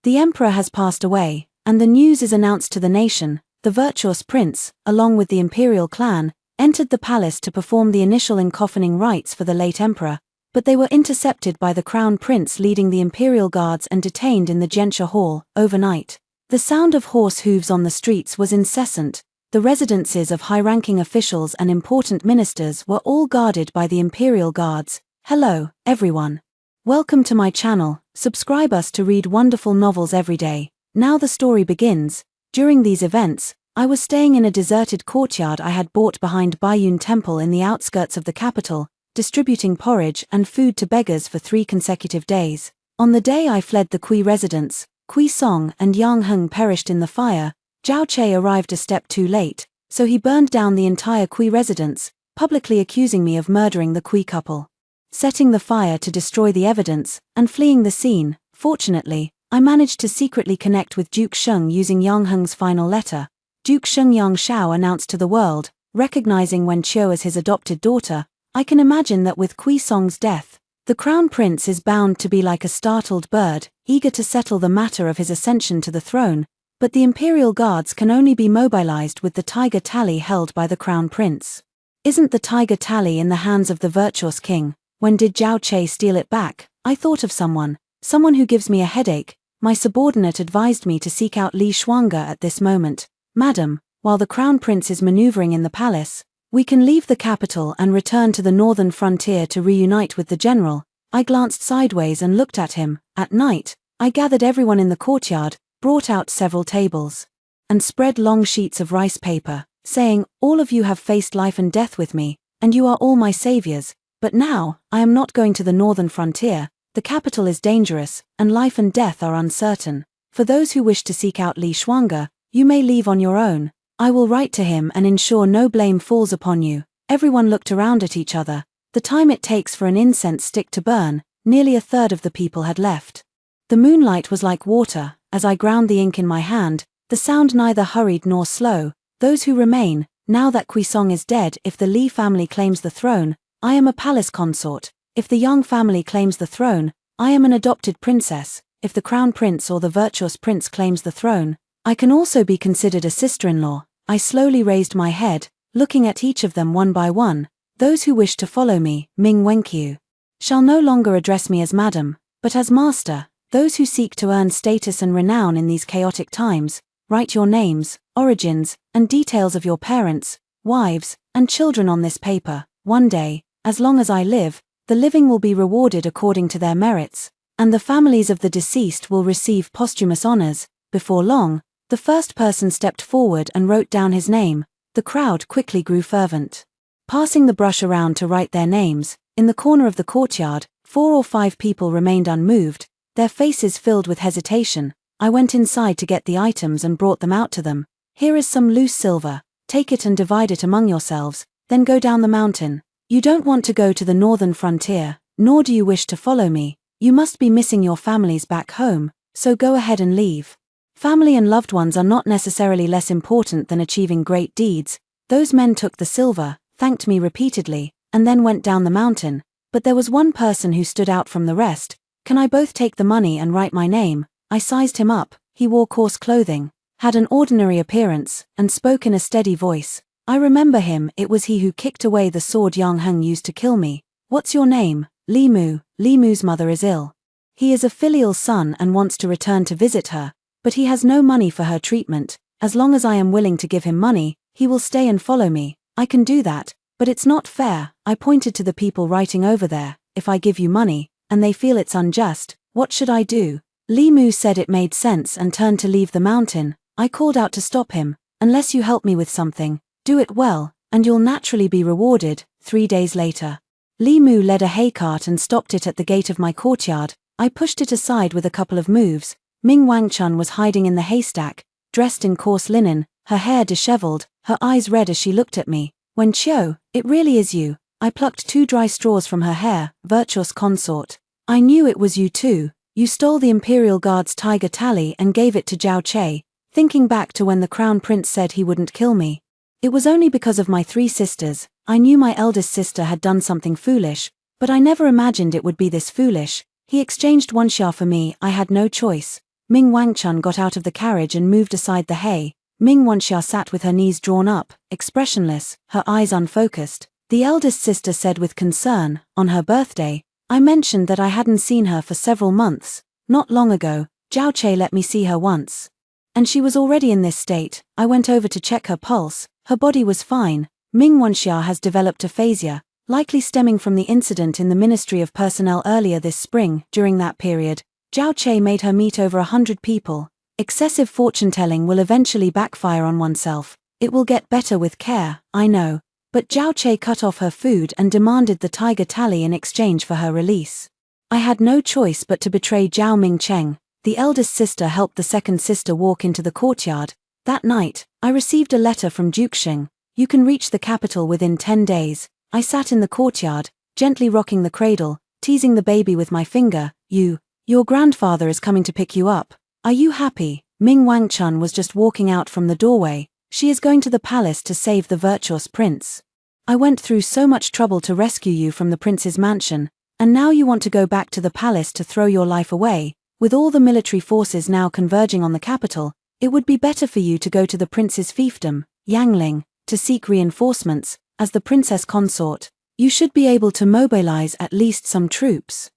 The emperor has passed away, and the news is announced to the nation. The virtuous prince, along with the imperial clan, entered the palace to perform the initial encoffining rites for the late emperor, but they were intercepted by the crown prince leading the imperial guards and detained in the Genscher Hall, overnight. The sound of horse hooves on the streets was incessant. The residences of high-ranking officials and important ministers were all guarded by the imperial guards. Hello, everyone. Welcome to my channel. Subscribe us to read wonderful novels every day. Now the story begins. During these events, I was staying in a deserted courtyard I had bought behind Bayun Temple in the outskirts of the capital, distributing porridge and food to beggars for 3 consecutive days. On the day I fled the Kui residence, Kui Song and Yang Heng perished in the fire. Zhao Che arrived a step too late, so he burned down the entire Kui residence, publicly accusing me of murdering the Kui couple. Setting the fire to destroy the evidence, and fleeing the scene, fortunately, I managed to secretly connect with Duke Sheng using Yang Heng's final letter. Duke Sheng Yang Shao announced to the world, recognizing Wen Qiu as his adopted daughter. I can imagine that with Kui Song's death, the crown prince is bound to be like a startled bird, eager to settle the matter of his ascension to the throne, but the imperial guards can only be mobilized with the tiger tally held by the crown prince. Isn't the tiger tally in the hands of the virtuous king? When did Zhao Che steal it back? I thought of someone who gives me a headache. My subordinate advised me to seek out Li Shuangge at this moment. Madam, while the crown prince is maneuvering in the palace, we can leave the capital and return to the northern frontier to reunite with the general. I glanced sideways and looked at him. At night, I gathered everyone in the courtyard, brought out several tables, and spread long sheets of rice paper, saying, all of you have faced life and death with me, and you are all my saviors. But now, I am not going to the northern frontier. The capital is dangerous, and life and death are uncertain. For those who wish to seek out Li Shuangge, you may leave on your own. I will write to him and ensure no blame falls upon you. Everyone looked around at each other. The time it takes for an incense stick to burn, nearly a third of the people had left. The moonlight was like water. As I ground the ink in my hand, the sound neither hurried nor slow. Those who remain, now that Kui Song is dead. If the Li family claims the throne, I am a palace consort. If the Yang family claims the throne, I am an adopted princess. If the crown prince or the virtuous prince claims the throne, I can also be considered a sister-in-law. I slowly raised my head, looking at each of them one by one. Those who wish to follow me, Ming Wenqiu, shall no longer address me as madam, but as master. Those who seek to earn status and renown in these chaotic times, write your names, origins, and details of your parents, wives, and children on this paper. One day, as long as I live, the living will be rewarded according to their merits, and the families of the deceased will receive posthumous honors. Before long, the first person stepped forward and wrote down his name. The crowd quickly grew fervent, passing the brush around to write their names. In the corner of the courtyard, 4 or 5 people remained unmoved, their faces filled with hesitation. I went inside to get the items and brought them out to them. Here is some loose silver, take it and divide it among yourselves, then go down the mountain. You don't want to go to the northern frontier, nor do you wish to follow me. You must be missing your families back home, so go ahead and leave. Family and loved ones are not necessarily less important than achieving great deeds. Those men took the silver, thanked me repeatedly, and then went down the mountain. But there was one person who stood out from the rest. Can I both take the money and write my name? I sized him up. He wore coarse clothing, had an ordinary appearance, and spoke in a steady voice. I remember him. It was he who kicked away the sword Yang Heng used to kill me. What's your name? Li Mu. Li Mu's mother is ill. He is a filial son and wants to return to visit her, but he has no money for her treatment. As long as I am willing to give him money, he will stay and follow me. I can do that, but it's not fair. I pointed to the people writing over there. If I give you money, and they feel it's unjust, what should I do? Li Mu said it made sense and turned to leave the mountain. I called out to stop him. Unless you help me with something, do it well, and you'll naturally be rewarded. 3 days later, Li Mu led a hay cart and stopped it at the gate of my courtyard. I pushed it aside with a couple of moves. Ming Wangchun was hiding in the haystack, dressed in coarse linen, her hair disheveled, her eyes red as she looked at me. Wen Qiu, it really is you. I plucked 2 dry straws from her hair. Virtuous consort, I knew it was you too. You stole the Imperial Guard's tiger tally and gave it to Zhao Che. Thinking back to when the Crown Prince said he wouldn't kill me, it was only because of my 3 sisters. I knew my eldest sister had done something foolish, but I never imagined it would be this foolish. He exchanged 1 xia for me. I had no choice. Ming Wangchun got out of the carriage and moved aside the hay. Ming Wanxia sat with her knees drawn up, expressionless, her eyes unfocused. The eldest sister said with concern, on her birthday, I mentioned that I hadn't seen her for several months. Not long ago, Zhao Che let me see her once. And she was already in this state. I went over to check her pulse. Her body was fine. Ming Wanxia has developed aphasia, likely stemming from the incident in the Ministry of Personnel earlier this spring. During that period, Zhao Che made her meet over 100 people. Excessive fortune-telling will eventually backfire on oneself. It will get better with care, I know. But Zhao Che cut off her food and demanded the tiger tally in exchange for her release. I had no choice but to betray Zhao Mingcheng. The eldest sister helped the second sister walk into the courtyard. That night, I received a letter from Duke Sheng. You can reach the capital within 10 days. I sat in the courtyard, gently rocking the cradle, teasing the baby with my finger. Your grandfather is coming to pick you up. Are you happy? Ming Wangchun was just walking out from the doorway. She is going to the palace to save the virtuous prince. I went through so much trouble to rescue you from the prince's mansion, and now you want to go back to the palace to throw your life away. With all the military forces now converging on the capital, it would be better for you to go to the prince's fiefdom, Yangling, to seek reinforcements. As the princess consort, you should be able to mobilize at least some troops.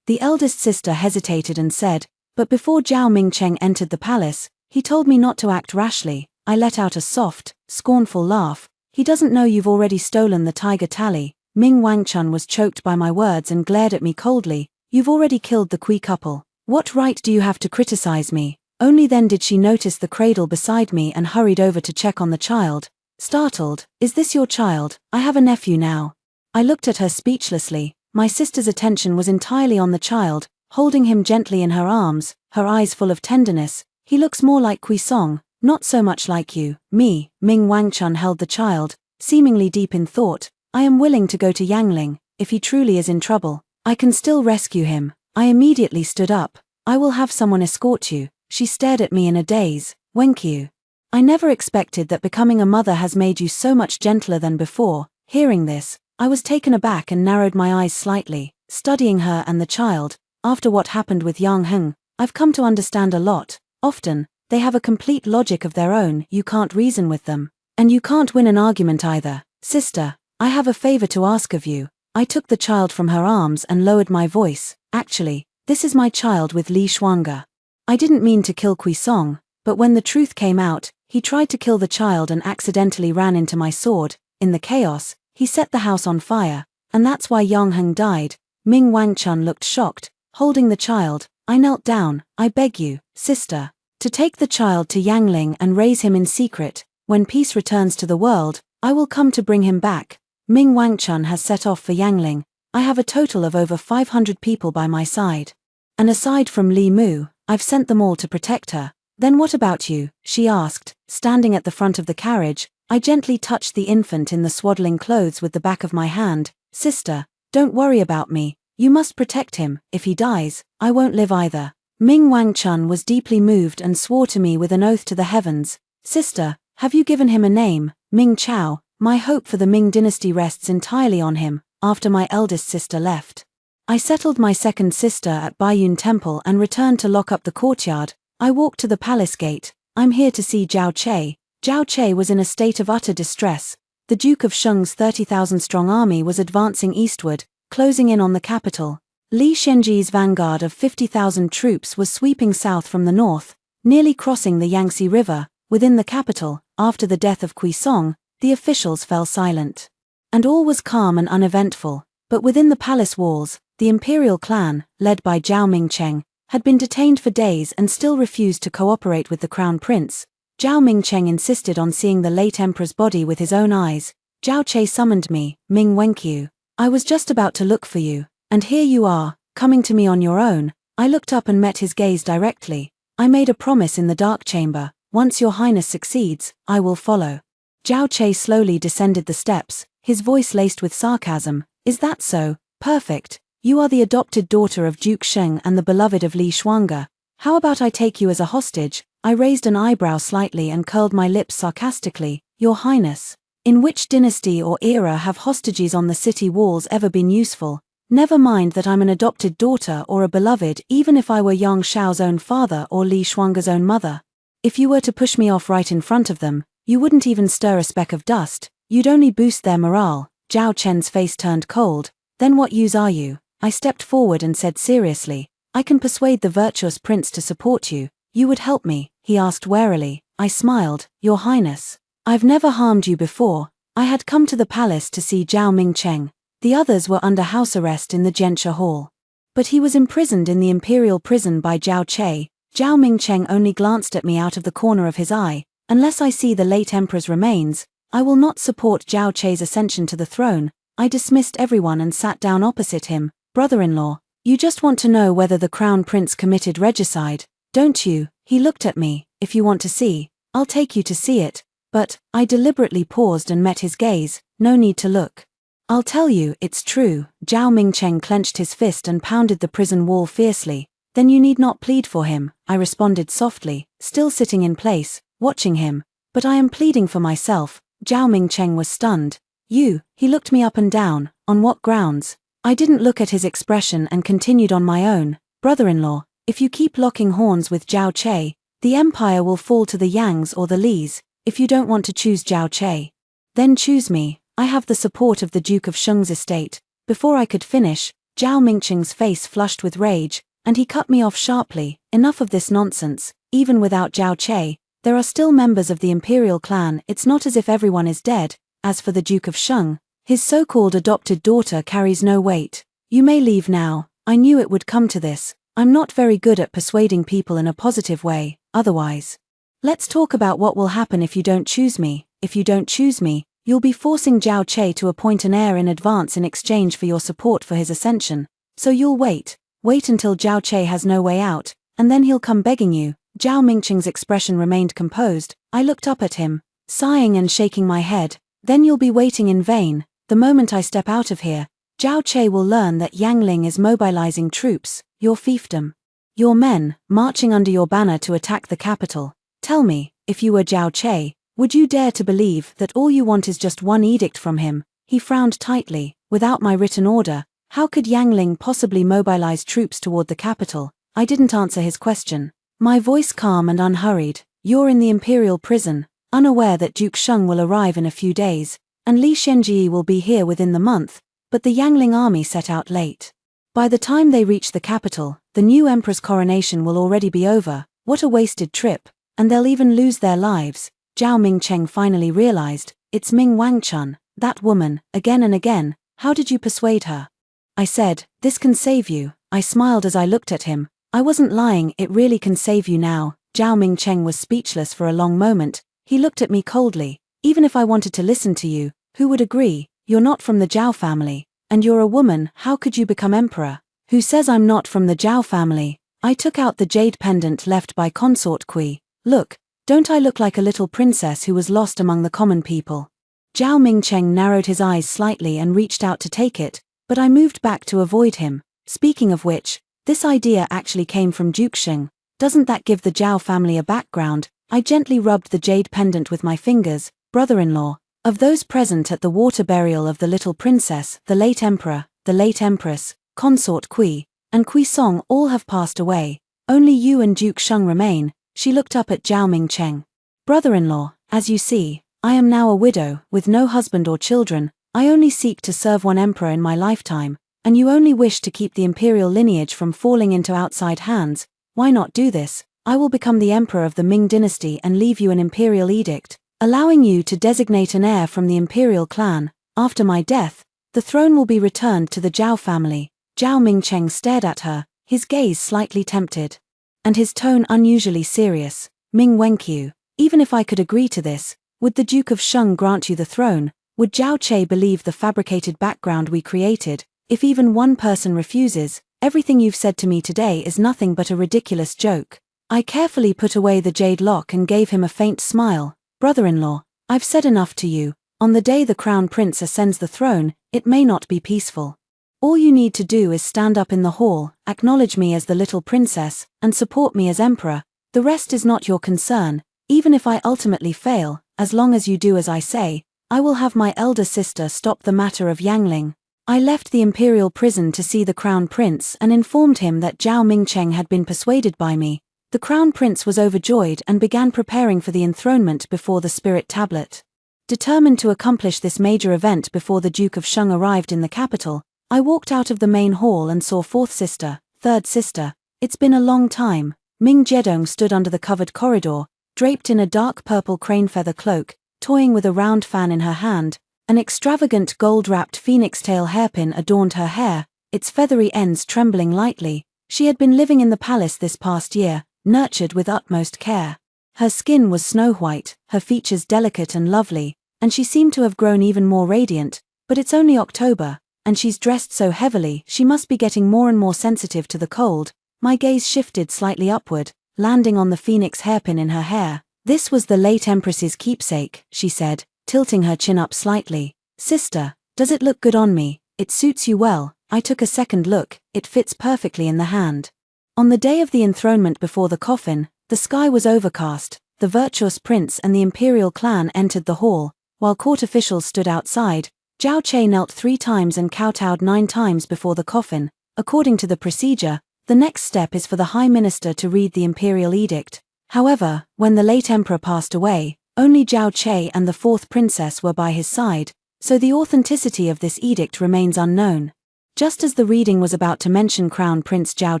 The eldest sister hesitated and said, but before Zhao Mingcheng entered the palace, he told me not to act rashly. I let out a soft, scornful laugh. He doesn't know you've already stolen the tiger tally. Ming Wangchun was choked by my words and glared at me coldly. You've already killed the Kui couple. What right do you have to criticize me? Only then did she notice the cradle beside me and hurried over to check on the child. Startled, is this your child? I have a nephew now. I looked at her speechlessly. My sister's attention was entirely on the child, holding him gently in her arms, her eyes full of tenderness. He looks more like Kui Song. Not so much like you, me. Ming Wangchun held the child, seemingly deep in thought. I am willing to go to Yangling. If he truly is in trouble, I can still rescue him. I immediately stood up. I will have someone escort you. She stared at me in a daze. Wenkyu. I never expected that becoming a mother has made you so much gentler than before. Hearing this, I was taken aback and narrowed my eyes slightly, studying her and the child. After what happened with Yang Heng, I've come to understand a lot. Often, they have a complete logic of their own. You can't reason with them. And you can't win an argument either. Sister, I have a favor to ask of you. I took the child from her arms and lowered my voice. Actually, this is my child with Li Shuanga. I didn't mean to kill Kui Song, but when the truth came out, he tried to kill the child and accidentally ran into my sword. In the chaos, he set the house on fire, and that's why Yang Heng died. Ming Wangchun looked shocked, holding the child. I knelt down. I beg you, sister, to take the child to Yangling and raise him in secret. When peace returns to the world, I will come to bring him back. Ming Wangchun has set off for Yangling. I have a total of over 500 people by my side. And aside from Li Mu, I've sent them all to protect her. Then what about you? She asked, standing at the front of the carriage. I gently touched the infant in the swaddling clothes with the back of my hand. Sister, don't worry about me. You must protect him. If he dies, I won't live either. Ming Wangchun was deeply moved and swore to me with an oath to the heavens. Sister, have you given him a name? Ming Chao. My hope for the Ming dynasty rests entirely on him. After my eldest sister left, I settled my second sister at Baiyun Temple and returned to lock up the courtyard. I walked to the palace gate. I'm here to see Zhao Che. Zhao Che was in a state of utter distress. The Duke of Sheng's 30,000-strong army was advancing eastward, closing in on the capital. Li Shenji's vanguard of 50,000 troops was sweeping south from the north, nearly crossing the Yangtze River. Within the capital, after the death of Kui Song, the officials fell silent. And all was calm and uneventful. But within the palace walls, the imperial clan, led by Zhao Mingcheng, had been detained for days and still refused to cooperate with the crown prince. Zhao Mingcheng insisted on seeing the late emperor's body with his own eyes. Zhao Che summoned me. Ming Wenkyu. I was just about to look for you, and here you are, coming to me on your own. I looked up and met his gaze directly. I made a promise in the dark chamber. Once your highness succeeds, I will follow. Zhao Che slowly descended the steps, his voice laced with sarcasm. Is that so? Perfect. You are the adopted daughter of Duke Sheng and the beloved of Li Shuanga. How about I take you as a hostage? I raised an eyebrow slightly and curled my lips sarcastically. Your highness. In which dynasty or era have hostages on the city walls ever been useful? Never mind that I'm an adopted daughter or a beloved, even if I were Yang Shao's own father or Li Shuangge's own mother. If you were to push me off right in front of them, you wouldn't even stir a speck of dust, you'd only boost their morale." Zhao Chen's face turned cold. "Then what use are you?" I stepped forward and said seriously. "I can persuade the virtuous prince to support you. You would help me?" he asked warily. I smiled. "Your Highness, I've never harmed you before." I had come to the palace to see Zhao Mingcheng. The others were under house arrest in the Jianxia Hall. But he was imprisoned in the imperial prison by Zhao Che. Zhao Mingcheng only glanced at me out of the corner of his eye. "Unless I see the late emperor's remains, I will not support Zhao Che's ascension to the throne." I dismissed everyone and sat down opposite him. "Brother-in-law, you just want to know whether the crown prince committed regicide, don't you?" He looked at me. "If you want to see, I'll take you to see it." But I deliberately paused and met his gaze. "No need to look. I'll tell you, it's true." Zhao Mingcheng clenched his fist and pounded the prison wall fiercely. "Then you need not plead for him," I responded softly, still sitting in place, watching him. "But I am pleading for myself." Zhao Mingcheng was stunned. "You?" He looked me up and down. "On what grounds?" I didn't look at his expression and continued on my own. "Brother-in-law, if you keep locking horns with Zhao Che, the empire will fall to the Yangs or the Lis. If you don't want to choose Zhao Che, then choose me. I have the support of the Duke of Sheng's estate." Before I could finish, Zhao Mingcheng's face flushed with rage, and he cut me off sharply. "Enough of this nonsense. Even without Zhao Che, there are still members of the imperial clan. It's not as if everyone is dead. As for the Duke of Sheng, his so-called adopted daughter carries no weight. You may leave now." I knew it would come to this. I'm not very good at persuading people in a positive way, otherwise. "Let's talk about what will happen if you don't choose me. If you don't choose me, you'll be forcing Zhao Che to appoint an heir in advance in exchange for your support for his ascension. So you'll wait until Zhao Che has no way out, and then he'll come begging you." Zhao Mingcheng's expression remained composed. I looked up at him, sighing and shaking my head. "Then you'll be waiting in vain. The moment I step out of here, Zhao Che will learn that Yangling is mobilizing troops, your fiefdom, your men, marching under your banner to attack the capital. Tell me, if you were Zhao Che, would you dare to believe that all you want is just one edict from him?" He frowned tightly. "Without my written order, how could Yangling possibly mobilize troops toward the capital?" I didn't answer his question. My voice calm and unhurried. "You're in the imperial prison, unaware that Duke Sheng will arrive in a few days, and Li Shenji will be here within the month, but the Yangling army set out late. By the time they reach the capital, the new emperor's coronation will already be over. What a wasted trip, and they'll even lose their lives." Zhao Mingcheng finally realized. "It's Ming Wangchun, that woman, again and again. How did you persuade her?" I said, "This can save you." I smiled as I looked at him. I wasn't lying, it really can save you now. Zhao Mingcheng was speechless for a long moment. He looked at me coldly. "Even if I wanted to listen to you, who would agree? You're not from the Zhao family, and you're a woman. How could you become emperor?" "Who says I'm not from the Zhao family?" I took out the jade pendant left by Consort Kui. "Look, don't I look like a little princess who was lost among the common people?" Zhao Mingcheng narrowed his eyes slightly and reached out to take it, but I moved back to avoid him. "Speaking of which, this idea actually came from Duke Sheng. Doesn't that give the Zhao family a background?" I gently rubbed the jade pendant with my fingers. "Brother-in-law, of those present at the water burial of the little princess, the late emperor, the late empress, Consort Kui, and Kui Song all have passed away. Only you and Duke Sheng remain." She looked up at Zhao Mingcheng. "Brother-in-law, as you see, I am now a widow, with no husband or children. I only seek to serve one emperor in my lifetime, and you only wish to keep the imperial lineage from falling into outside hands. Why not do this? I will become the emperor of the Ming dynasty and leave you an imperial edict, allowing you to designate an heir from the imperial clan. After my death, the throne will be returned to the Zhao family." Zhao Mingcheng stared at her, his gaze slightly tempted, and his tone unusually serious. "Ming Wenqiu, even if I could agree to this, would the Duke of Sheng grant you the throne? Would Zhao Che believe the fabricated background we created? If even one person refuses, everything you've said to me today is nothing but a ridiculous joke." I carefully put away the jade lock and gave him a faint smile. "Brother-in-law, I've said enough to you. On the day the crown prince ascends the throne, it may not be peaceful. All you need to do is stand up in the hall, acknowledge me as the little princess, and support me as emperor. The rest is not your concern. Even if I ultimately fail, as long as you do as I say, I will have my elder sister stop the matter of Yangling." I left the imperial prison to see the crown prince and informed him that Zhao Mingcheng had been persuaded by me. The crown prince was overjoyed and began preparing for the enthronement before the spirit tablet. Determined to accomplish this major event before the Duke of Sheng arrived in the capital, I walked out of the main hall and saw fourth sister, third sister. It's been a long time. Ming Jedong stood under the covered corridor, draped in a dark purple crane feather cloak, toying with a round fan in her hand. An extravagant gold-wrapped phoenix tail hairpin adorned her hair, its feathery ends trembling lightly. She had been living in the palace this past year, nurtured with utmost care. Her skin was snow-white, her features delicate and lovely, and she seemed to have grown even more radiant. But it's only October, and she's dressed so heavily she must be getting more and more sensitive to the cold. My gaze shifted slightly upward, landing on the phoenix hairpin in her hair. This was the late Empress's keepsake, she said, tilting her chin up slightly. Sister, does it look good on me? It suits you well. I took a second look, it fits perfectly in the hand. On the day of the enthronement before the coffin, the sky was overcast. The virtuous prince and the imperial clan entered the hall, while court officials stood outside. Zhao Che knelt 3 times and kowtowed 9 times before the coffin. According to the procedure, the next step is for the High Minister to read the imperial edict. However, when the late emperor passed away, only Zhao Che and the 4th princess were by his side, so the authenticity of this edict remains unknown. Just as the reading was about to mention Crown Prince Zhao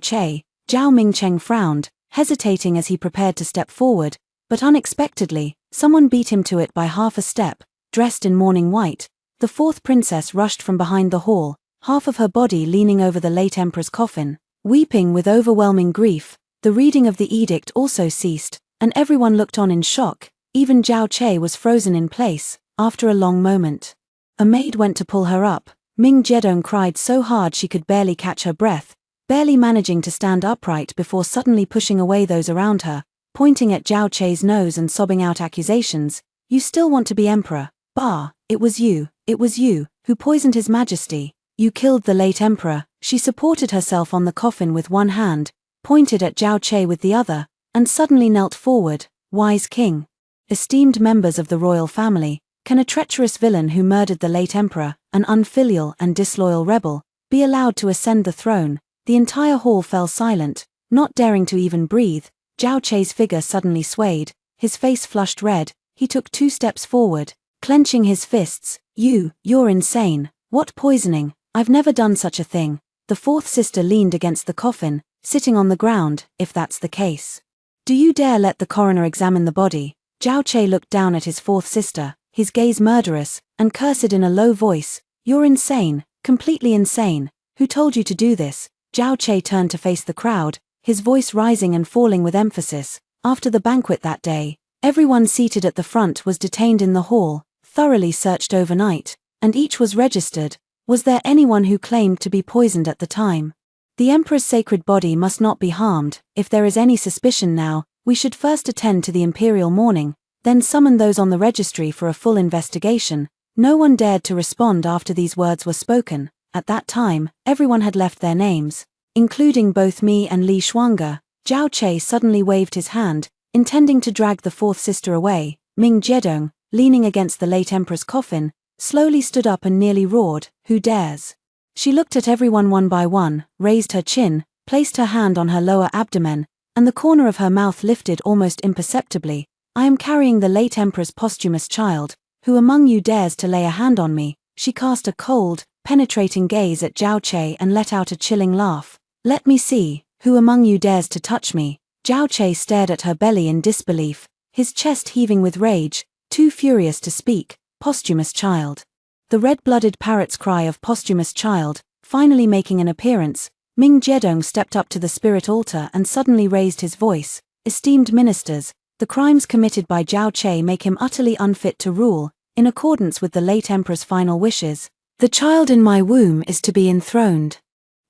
Che, Zhao Mingcheng frowned, hesitating as he prepared to step forward, but unexpectedly, someone beat him to it by half a step. Dressed in mourning white, the 4th princess rushed from behind the hall, half of her body leaning over the late emperor's coffin. Weeping with overwhelming grief, the reading of the edict also ceased, and everyone looked on in shock. Even Zhao Che was frozen in place. After a long moment, a maid went to pull her up. Ming Jedong cried so hard she could barely catch her breath, barely managing to stand upright before suddenly pushing away those around her, pointing at Zhao Che's nose and sobbing out accusations. You still want to be emperor? Bah, it was you who poisoned his majesty. You killed the late emperor. She supported herself on the coffin with one hand, pointed at Zhao Che with the other, and suddenly knelt forward. Wise king. Esteemed members of the royal family, can a treacherous villain who murdered the late emperor, an unfilial and disloyal rebel, be allowed to ascend the throne? The entire hall fell silent, not daring to even breathe. Zhao Che's figure suddenly swayed, his face flushed red. He took 2 steps forward, clenching his fists. You're insane. What poisoning? I've never done such a thing. The 4th sister leaned against the coffin, sitting on the ground. If that's the case, do you dare let the coroner examine the body? Zhao Che looked down at his 4th sister, his gaze murderous, and cursed in a low voice. You're insane, completely insane. Who told you to do this? Zhao Che turned to face the crowd, his voice rising and falling with emphasis. After the banquet that day, everyone seated at the front was detained in the hall, thoroughly searched overnight, and each was registered. Was there anyone who claimed to be poisoned at the time? The emperor's sacred body must not be harmed. If there is any suspicion now, we should first attend to the imperial mourning, then summon those on the registry for a full investigation. No one dared to respond after these words were spoken. At that time, everyone had left their names, including both me and Li Shuanga. Zhao Che suddenly waved his hand, intending to drag the 4th sister away. Ming Jedong, leaning against the late emperor's coffin, slowly stood up and nearly roared, "Who dares?" She looked at everyone one by one, raised her chin, placed her hand on her lower abdomen, and the corner of her mouth lifted almost imperceptibly. I am carrying the late emperor's posthumous child. Who among you dares to lay a hand on me? She cast a cold, penetrating gaze at Zhao Che and let out a chilling laugh. Let me see, who among you dares to touch me? Zhao Che stared at her belly in disbelief, his chest heaving with rage, too furious to speak. Posthumous child. The red-blooded parrot's cry of posthumous child, finally making an appearance. Ming Jedong stepped up to the spirit altar and suddenly raised his voice. Esteemed ministers, the crimes committed by Zhao Che make him utterly unfit to rule. In accordance with the late emperor's final wishes, the child in my womb is to be enthroned.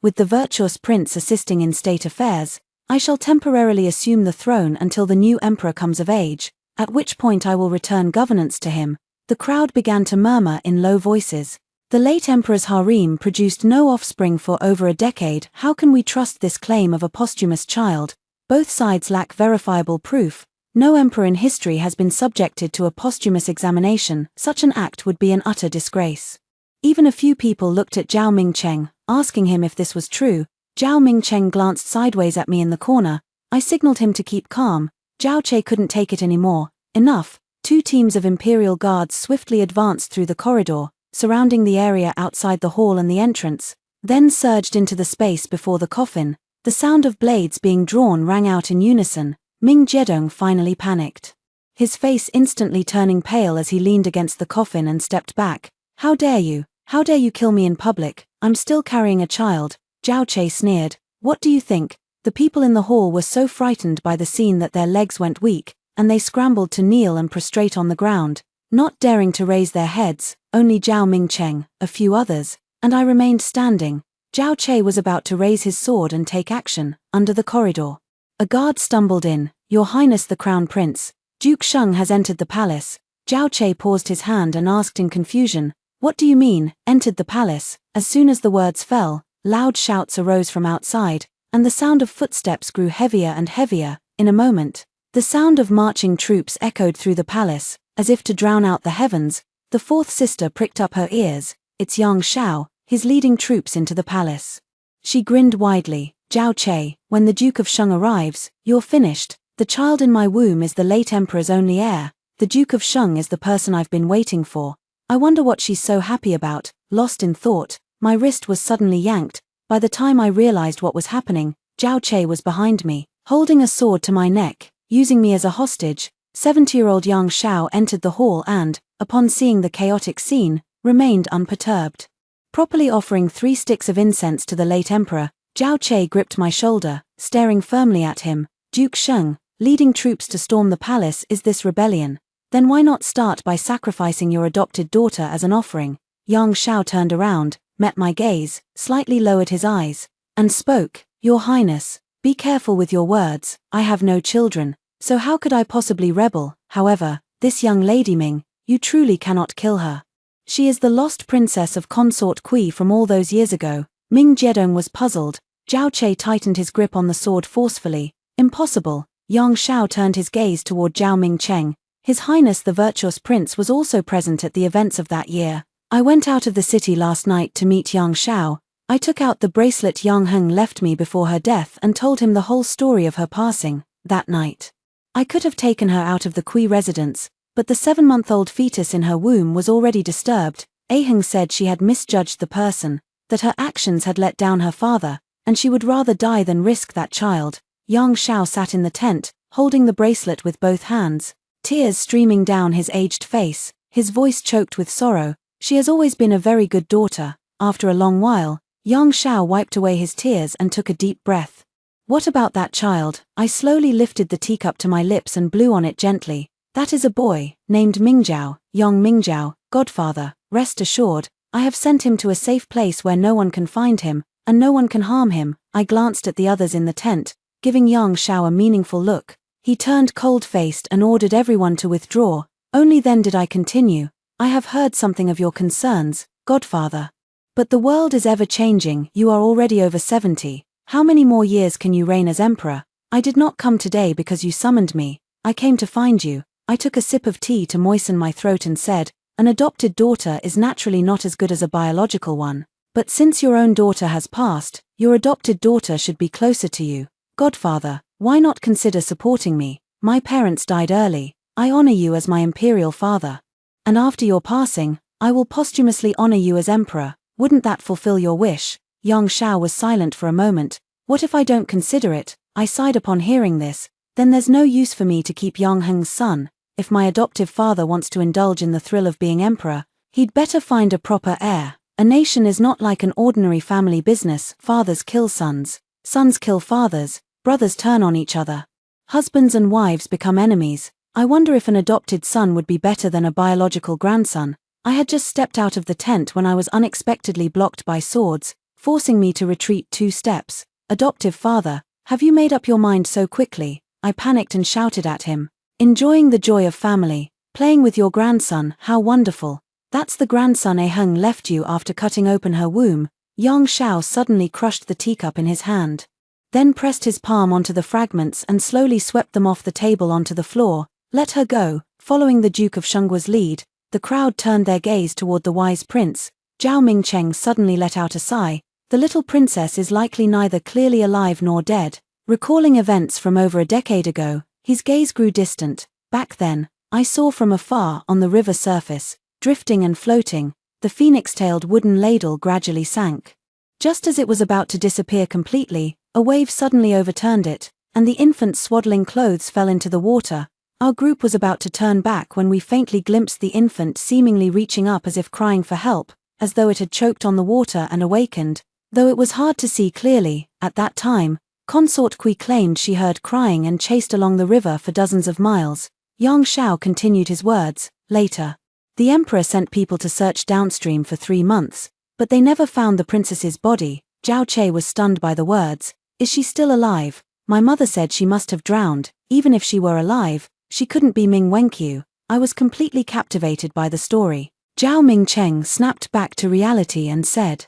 With the virtuous prince assisting in state affairs, I shall temporarily assume the throne until the new emperor comes of age, at which point I will return governance to him. The crowd began to murmur in low voices. The late emperor's harem produced no offspring for over a decade. How can we trust this claim of a posthumous child? Both sides lack verifiable proof. No emperor in history has been subjected to a posthumous examination. Such an act would be an utter disgrace. Even a few people looked at Zhao Mingcheng, asking him if this was true. Zhao Mingcheng glanced sideways at me in the corner. I signaled him to keep calm. Zhao Che couldn't take it anymore. Enough. 2 teams of Imperial Guards swiftly advanced through the corridor, surrounding the area outside the hall and the entrance, then surged into the space before the coffin. The sound of blades being drawn rang out in unison. Ming Jedong finally panicked, his face instantly turning pale as he leaned against the coffin and stepped back. How dare you? How dare you kill me in public? I'm still carrying a child. Zhao Che sneered. What do you think? The people in the hall were so frightened by the scene that their legs went weak, and they scrambled to kneel and prostrate on the ground, not daring to raise their heads. Only Zhao Mingcheng, a few others, and I remained standing. Zhao Che was about to raise his sword and take action. Under the corridor, a guard stumbled in. Your Highness the Crown Prince, Duke Sheng has entered the palace. Zhao Che paused his hand and asked in confusion, what do you mean, entered the palace? As soon as the words fell, loud shouts arose from outside, and the sound of footsteps grew heavier and heavier. In a moment, the sound of marching troops echoed through the palace, as if to drown out the heavens. The 4th sister pricked up her ears. It's Yang Shao, he's leading troops into the palace. She grinned widely. Zhao Che, when the Duke of Sheng arrives, you're finished. The child in my womb is the late Emperor's only heir. The Duke of Sheng is the person I've been waiting for. I wonder what she's so happy about. Lost in thought, my wrist was suddenly yanked. By the time I realized what was happening, Zhao Che was behind me, holding a sword to my neck, using me as a hostage. 70-year-old Yang Shao entered the hall and, upon seeing the chaotic scene, remained unperturbed. Properly offering 3 sticks of incense to the late Emperor, Zhao Che gripped my shoulder, staring firmly at him. Duke Sheng, leading troops to storm the palace, is this rebellion? Then why not start by sacrificing your adopted daughter as an offering? Yang Shao turned around, met my gaze, slightly lowered his eyes, and spoke. Your Highness, be careful with your words. I have no children, so how could I possibly rebel? However, this young lady Ming, you truly cannot kill her. She is the lost princess of Consort Kui from all those years ago. Ming Jedong was puzzled. Zhao Che tightened his grip on the sword forcefully. Impossible. Yang Shao turned his gaze toward Zhao Mingcheng. His Highness the Virtuous Prince was also present at the events of that year. I went out of the city last night to meet Yang Shao. I took out the bracelet Yang Heng left me before her death and told him the whole story of her passing. That night, I could have taken her out of the Kui residence, but the 7-month-old fetus in her womb was already disturbed. Aheng said she had misjudged the person, that her actions had let down her father, and she would rather die than risk that child. Yang Shao sat in the tent, holding the bracelet with both hands, tears streaming down his aged face, his voice choked with sorrow. She has always been a very good daughter. After a long while, Yang Shao wiped away his tears and took a deep breath. What about that child? I slowly lifted the teacup to my lips and blew on it gently. That is a boy, named Mingjiao, Yang Mingjiao, godfather. Rest assured, I have sent him to a safe place where no one can find him, and no one can harm him. I glanced at the others in the tent, giving Yang Shao a meaningful look. He turned cold-faced and ordered everyone to withdraw. Only then did I continue. I have heard something of your concerns, godfather. But the world is ever-changing. You are already over 70. How many more years can you reign as emperor? I did not come today because you summoned me. I came to find you. I took a sip of tea to moisten my throat and said, an adopted daughter is naturally not as good as a biological one. But since your own daughter has passed, your adopted daughter should be closer to you. Godfather, why not consider supporting me? My parents died early. I honor you as my imperial father. And after your passing, I will posthumously honor you as emperor. Wouldn't that fulfill your wish? Yang Shao was silent for a moment. What if I don't consider it? I sighed upon hearing this. Then there's no use for me to keep Yang Heng's son. If my adoptive father wants to indulge in the thrill of being emperor, he'd better find a proper heir. A nation is not like an ordinary family business. Fathers kill sons. Sons kill fathers. Brothers turn on each other. Husbands and wives become enemies. I wonder if an adopted son would be better than a biological grandson. I had just stepped out of the tent when I was unexpectedly blocked by swords, forcing me to retreat 2 steps. Adoptive father, have you made up your mind so quickly? I panicked and shouted at him. Enjoying the joy of family, playing with your grandson, how wonderful. That's the grandson Aheng left you after cutting open her womb. Yang Shao suddenly crushed the teacup in his hand, then pressed his palm onto the fragments and slowly swept them off the table onto the floor. Let her go. Following the Duke of Shengguo's lead, the crowd turned their gaze toward the wise prince. Zhao Mingcheng suddenly let out a sigh. The little princess is likely neither clearly alive nor dead. Recalling events from over a decade ago, his gaze grew distant. Back then, I saw from afar on the river surface, drifting and floating, the phoenix-tailed wooden ladle gradually sank. Just as it was about to disappear completely, a wave suddenly overturned it, and the infant's swaddling clothes fell into the water. Our group was about to turn back when we faintly glimpsed the infant seemingly reaching up as if crying for help, as though it had choked on the water and awakened. Though it was hard to see clearly, at that time, Consort Kui claimed she heard crying and chased along the river for dozens of miles. Yang Shao continued his words. Later, the emperor sent people to search downstream for 3 months, but they never found the princess's body. Zhao Che was stunned by the words. Is she still alive? My mother said she must have drowned. Even if she were alive, she couldn't be Ming Wenqiu. I was completely captivated by the story. Zhao Mingcheng snapped back to reality and said,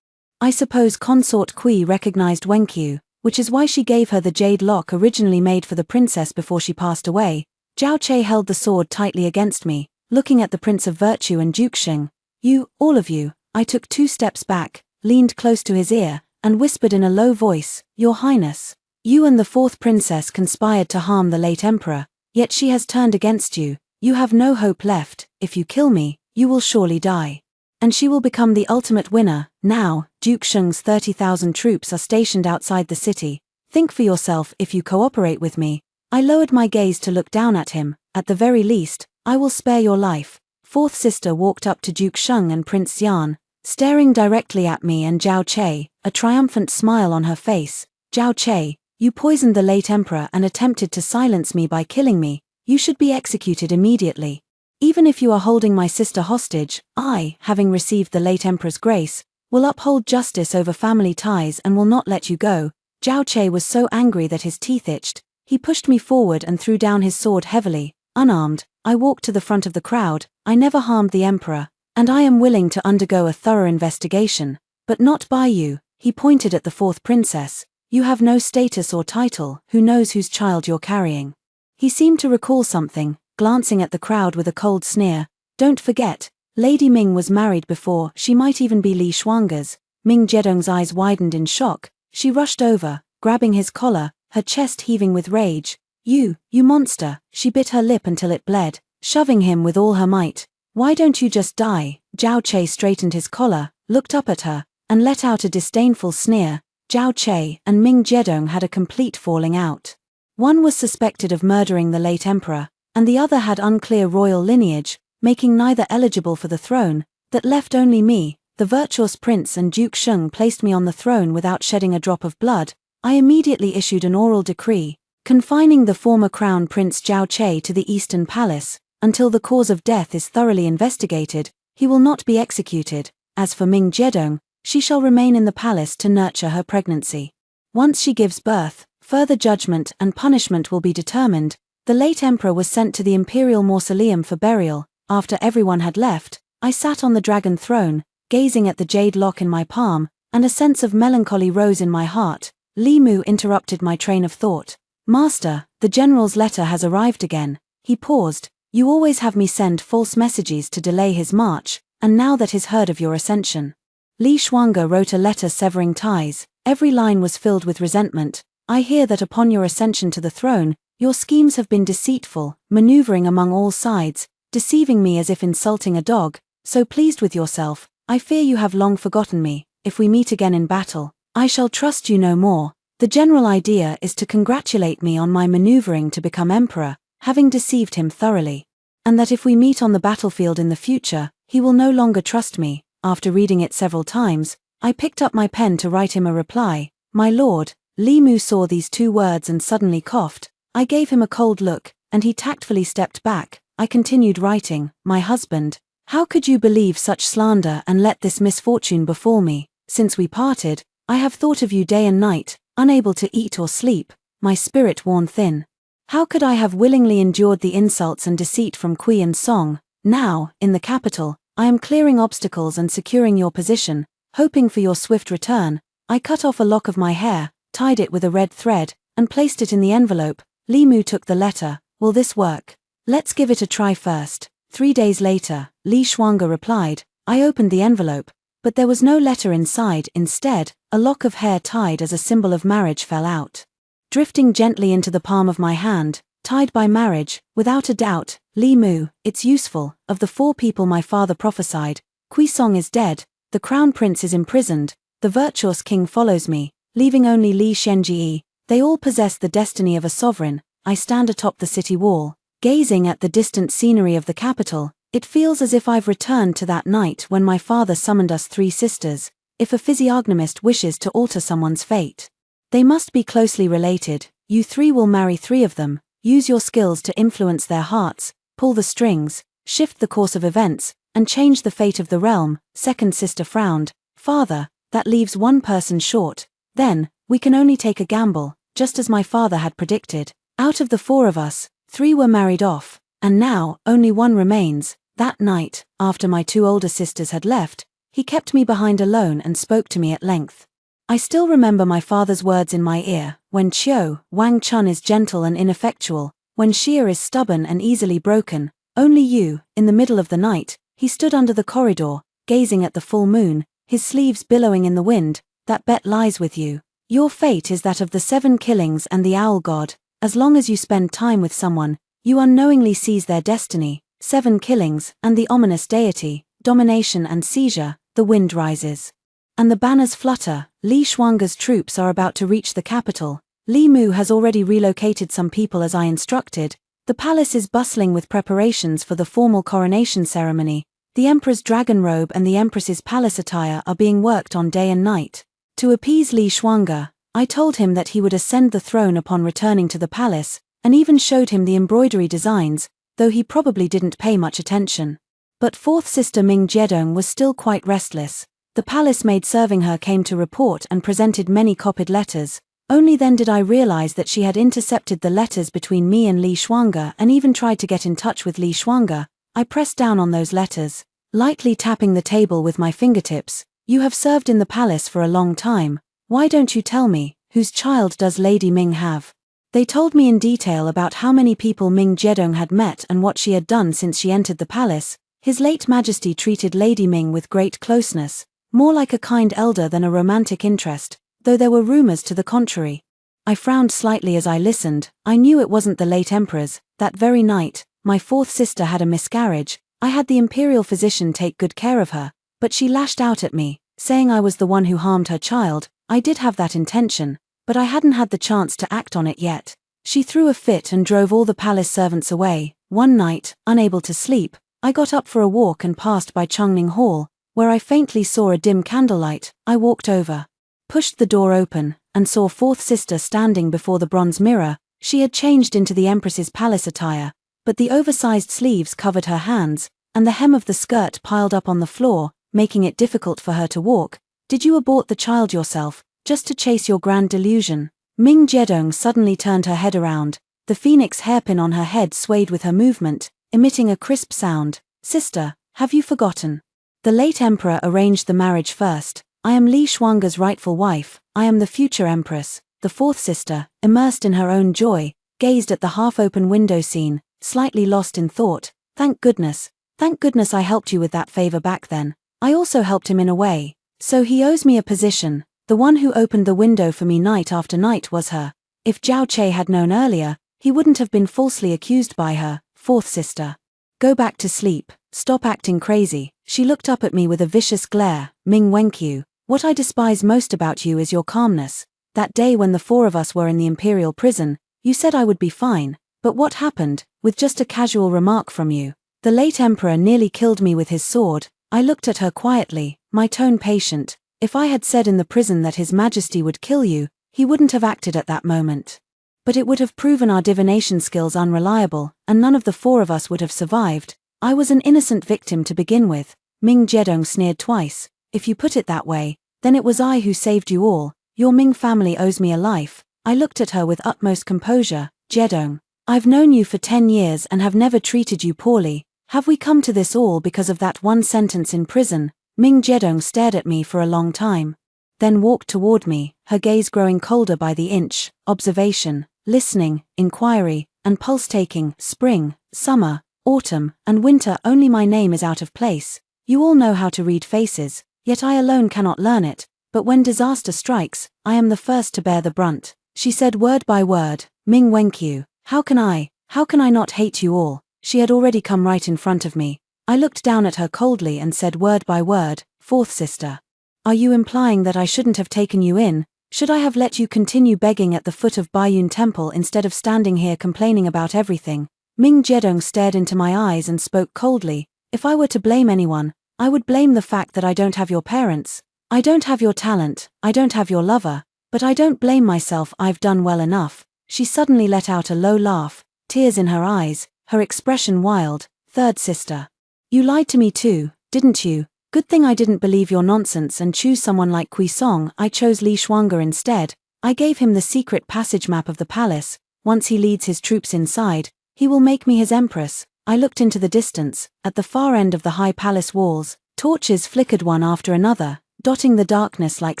I suppose Consort Kui recognized Wenqiu, which is why she gave her the jade lock originally made for the princess before she passed away. Zhao Che held the sword tightly against me, looking at the Prince of Virtue and Duke Sheng. You, all of you. I took 2 steps back, leaned close to his ear, and whispered in a low voice, Your Highness, you and the 4th princess conspired to harm the late emperor, yet she has turned against you. You have no hope left. If you kill me, you will surely die. And she will become the ultimate winner. Now, Duke Sheng's 30,000 troops are stationed outside the city. Think for yourself if you cooperate with me. I lowered my gaze to look down at him. At the very least, I will spare your life. 4th sister walked up to Duke Sheng and Prince Xian, staring directly at me and Zhao Che, a triumphant smile on her face. Zhao Che, you poisoned the late emperor and attempted to silence me by killing me. You should be executed immediately. Even if you are holding my sister hostage, I, having received the late emperor's grace, will uphold justice over family ties and will not let you go. Zhao Che was so angry that his teeth itched. He pushed me forward and threw down his sword heavily. Unarmed, I walked to the front of the crowd. I never harmed the emperor, and I am willing to undergo a thorough investigation, but not by you. He pointed at the 4th princess. You have no status or title. Who knows whose child you're carrying? He seemed to recall something, glancing at the crowd with a cold sneer. Don't forget, Lady Ming was married before. She might even be Li Shuangge's. Ming Jedong's eyes widened in shock. She rushed over, grabbing his collar, her chest heaving with rage. You monster! She bit her lip until it bled, shoving him with all her might. Why don't you just die? Zhao Che straightened his collar, looked up at her, and let out a disdainful sneer. Zhao Che and Ming Jedong had a complete falling out. One was suspected of murdering the late emperor, and the other had unclear royal lineage, making neither eligible for the throne. That left only me. The virtuous prince and Duke Sheng placed me on the throne without shedding a drop of blood. I immediately issued an oral decree, confining the former crown prince Zhao Che to the Eastern Palace. Until the cause of death is thoroughly investigated, he will not be executed. As for Ming Jedong, she shall remain in the palace to nurture her pregnancy. Once she gives birth, further judgment and punishment will be determined. The late emperor was sent to the imperial mausoleum for burial. After everyone had left, I sat on the dragon throne, gazing at the jade lock in my palm, and a sense of melancholy rose in my heart. Li Mu interrupted my train of thought. Master, the general's letter has arrived again. He paused. You always have me send false messages to delay his march, and now that he's heard of your ascension. Li Shuangge wrote a letter severing ties. Every line was filled with resentment. I hear that upon your ascension to the throne, your schemes have been deceitful, maneuvering among all sides, deceiving me as if insulting a dog. So pleased with yourself, I fear you have long forgotten me. If we meet again in battle, I shall trust you no more. The general idea is to congratulate me on my maneuvering to become emperor, having deceived him thoroughly. And that if we meet on the battlefield in the future, he will no longer trust me. After reading it several times, I picked up my pen to write him a reply. My lord. Li Mu saw these 2 words and suddenly coughed. I gave him a cold look, and he tactfully stepped back. I continued writing. My husband, how could you believe such slander and let this misfortune befall me? Since we parted, I have thought of you day and night, unable to eat or sleep, my spirit worn thin. How could I have willingly endured the insults and deceit from Kui and Song? Now, in the capital, I am clearing obstacles and securing your position, hoping for your swift return. I cut off a lock of my hair, tied it with a red thread, and placed it in the envelope. Li Mu took the letter. Will this work? Let's give it a try first. 3 days later, Li Shuangge replied. I opened the envelope, But there was no letter inside. Instead, a lock of hair tied as a symbol of marriage fell out. Drifting gently into the palm of my hand, tied by marriage, without a doubt, Li Mu, it's useful. Of the 4 people my father prophesied, Kui Song is dead, the crown prince is imprisoned, the virtuous king follows me, leaving only Li Shenji. They all possess the destiny of a sovereign. I stand atop the city wall, gazing at the distant scenery of the capital. It feels as if I've returned to that night when my father summoned us 3 sisters. If a physiognomist wishes to alter someone's fate, they must be closely related. You 3 will marry 3 of them, use your skills to influence their hearts, pull the strings, shift the course of events, and change the fate of the realm. Second sister frowned. Father, that leaves 1 person short. Then, we can only take a gamble, just as my father had predicted. Out of the 4 of us, 3 were married off, and now, only 1 remains. That night, after my 2 older sisters had left, he kept me behind alone and spoke to me at length. I still remember my father's words in my ear: when Chiu Wang Chun is gentle and ineffectual, when Xia is stubborn and easily broken, only you. In the middle of the night, he stood under the corridor, gazing at the full moon, his sleeves billowing in the wind. That bet lies with you. Your fate is that of the 7 killings and the owl god. As long as you spend time with someone, you unknowingly seize their destiny. 7 killings, and the ominous deity, domination and seizure. The wind rises, and the banners flutter. Li Shuangge's troops are about to reach the capital. Li Mu has already relocated some people as I instructed. The palace is bustling with preparations for the formal coronation ceremony. The emperor's dragon robe and the empress's palace attire are being worked on day and night. To appease Li Shuangge, I told him that he would ascend the throne upon returning to the palace, and even showed him the embroidery designs, though he probably didn't pay much attention. But 4th sister Ming Jedong was still quite restless. The palace maid serving her came to report and presented many copied letters. Only then did I realize that she had intercepted the letters between me and Li Shuangge and even tried to get in touch with Li Shuangge. I pressed down on those letters, lightly tapping the table with my fingertips. You have served in the palace for a long time. Why don't you tell me, whose child does Lady Ming have? They told me in detail about how many people Ming Jedong had met and what she had done since she entered the palace. His late Majesty treated Lady Ming with great closeness, more like a kind elder than a romantic interest, though there were rumors to the contrary. I frowned slightly as I listened. I knew it wasn't the late emperor's. That very night, my 4th sister had a miscarriage. I had the imperial physician take good care of her, but she lashed out at me, saying I was the one who harmed her child. I did have that intention, but I hadn't had the chance to act on it yet. She threw a fit and drove all the palace servants away. One night, unable to sleep, I got up for a walk and passed by Chongning Hall, where I faintly saw a dim candlelight. I walked over, pushed the door open, and saw 4th sister standing before the bronze mirror. She had changed into the empress's palace attire, but the oversized sleeves covered her hands, and the hem of the skirt piled up on the floor, making it difficult for her to walk. Did you abort the child yourself, just to chase your grand delusion? Ming Jedong suddenly turned her head around. The phoenix hairpin on her head swayed with her movement, emitting a crisp sound. Sister, have you forgotten? The late emperor arranged the marriage first. I am Li Shuangge's rightful wife. I am the future empress. The 4th sister, immersed in her own joy, gazed at the half-open window scene, slightly lost in thought. Thank goodness I helped you with that favor back then. I also helped him in a way. So he owes me a position. The one who opened the window for me night after night was her. If Zhao Che had known earlier, he wouldn't have been falsely accused by her. 4th sister, go back to sleep. Stop acting crazy. She looked up at me with a vicious glare. Ming Wenqiu, what I despise most about you is your calmness. That day when the 4 of us were in the imperial prison, you said I would be fine. But what happened? With just a casual remark from you, the late emperor nearly killed me with his sword. I looked at her quietly, my tone patient. If I had said in the prison that His Majesty would kill you, he wouldn't have acted at that moment. But it would have proven our divination skills unreliable, and none of the 4 of us would have survived. I was an innocent victim to begin with. Ming Jedong sneered twice. If you put it that way, then it was I who saved you all. Your Ming family owes me a life. I looked at her with utmost composure. Jedong, I've known you for 10 years and have never treated you poorly. Have we come to this all because of that one sentence in prison? Ming Jedong stared at me for a long time, then walked toward me, her gaze growing colder by the inch. Observation, listening, inquiry, and pulse-taking. Spring, summer, autumn, and winter. Only my name is out of place. You all know how to read faces. yet I alone cannot learn it, but when disaster strikes, I am the first to bear the brunt. She said word by word, Ming Wenkyu, how can I not hate you all? She had already come right in front of me. I looked down at her coldly and said word by word, fourth sister. Are you implying that I shouldn't have taken you in? Should I have let you continue begging at the foot of Baiyun Temple instead of standing here complaining about everything? Ming Jedong stared into my eyes and spoke coldly. If I were to blame anyone, I would blame the fact that I don't have your parents. I don't have your talent, I don't have your lover, but I don't blame myself, I've done well enough. She suddenly let out a low laugh, tears in her eyes, her expression wild. Third sister. You lied to me too, didn't you? Good thing I didn't believe your nonsense and choose someone like Kui Song. I chose Li Shuangger instead. I gave him the secret passage map of the palace. Once he leads his troops inside, he will make me his empress. I looked into the distance. At the far end of the high palace walls, torches flickered one after another, dotting the darkness like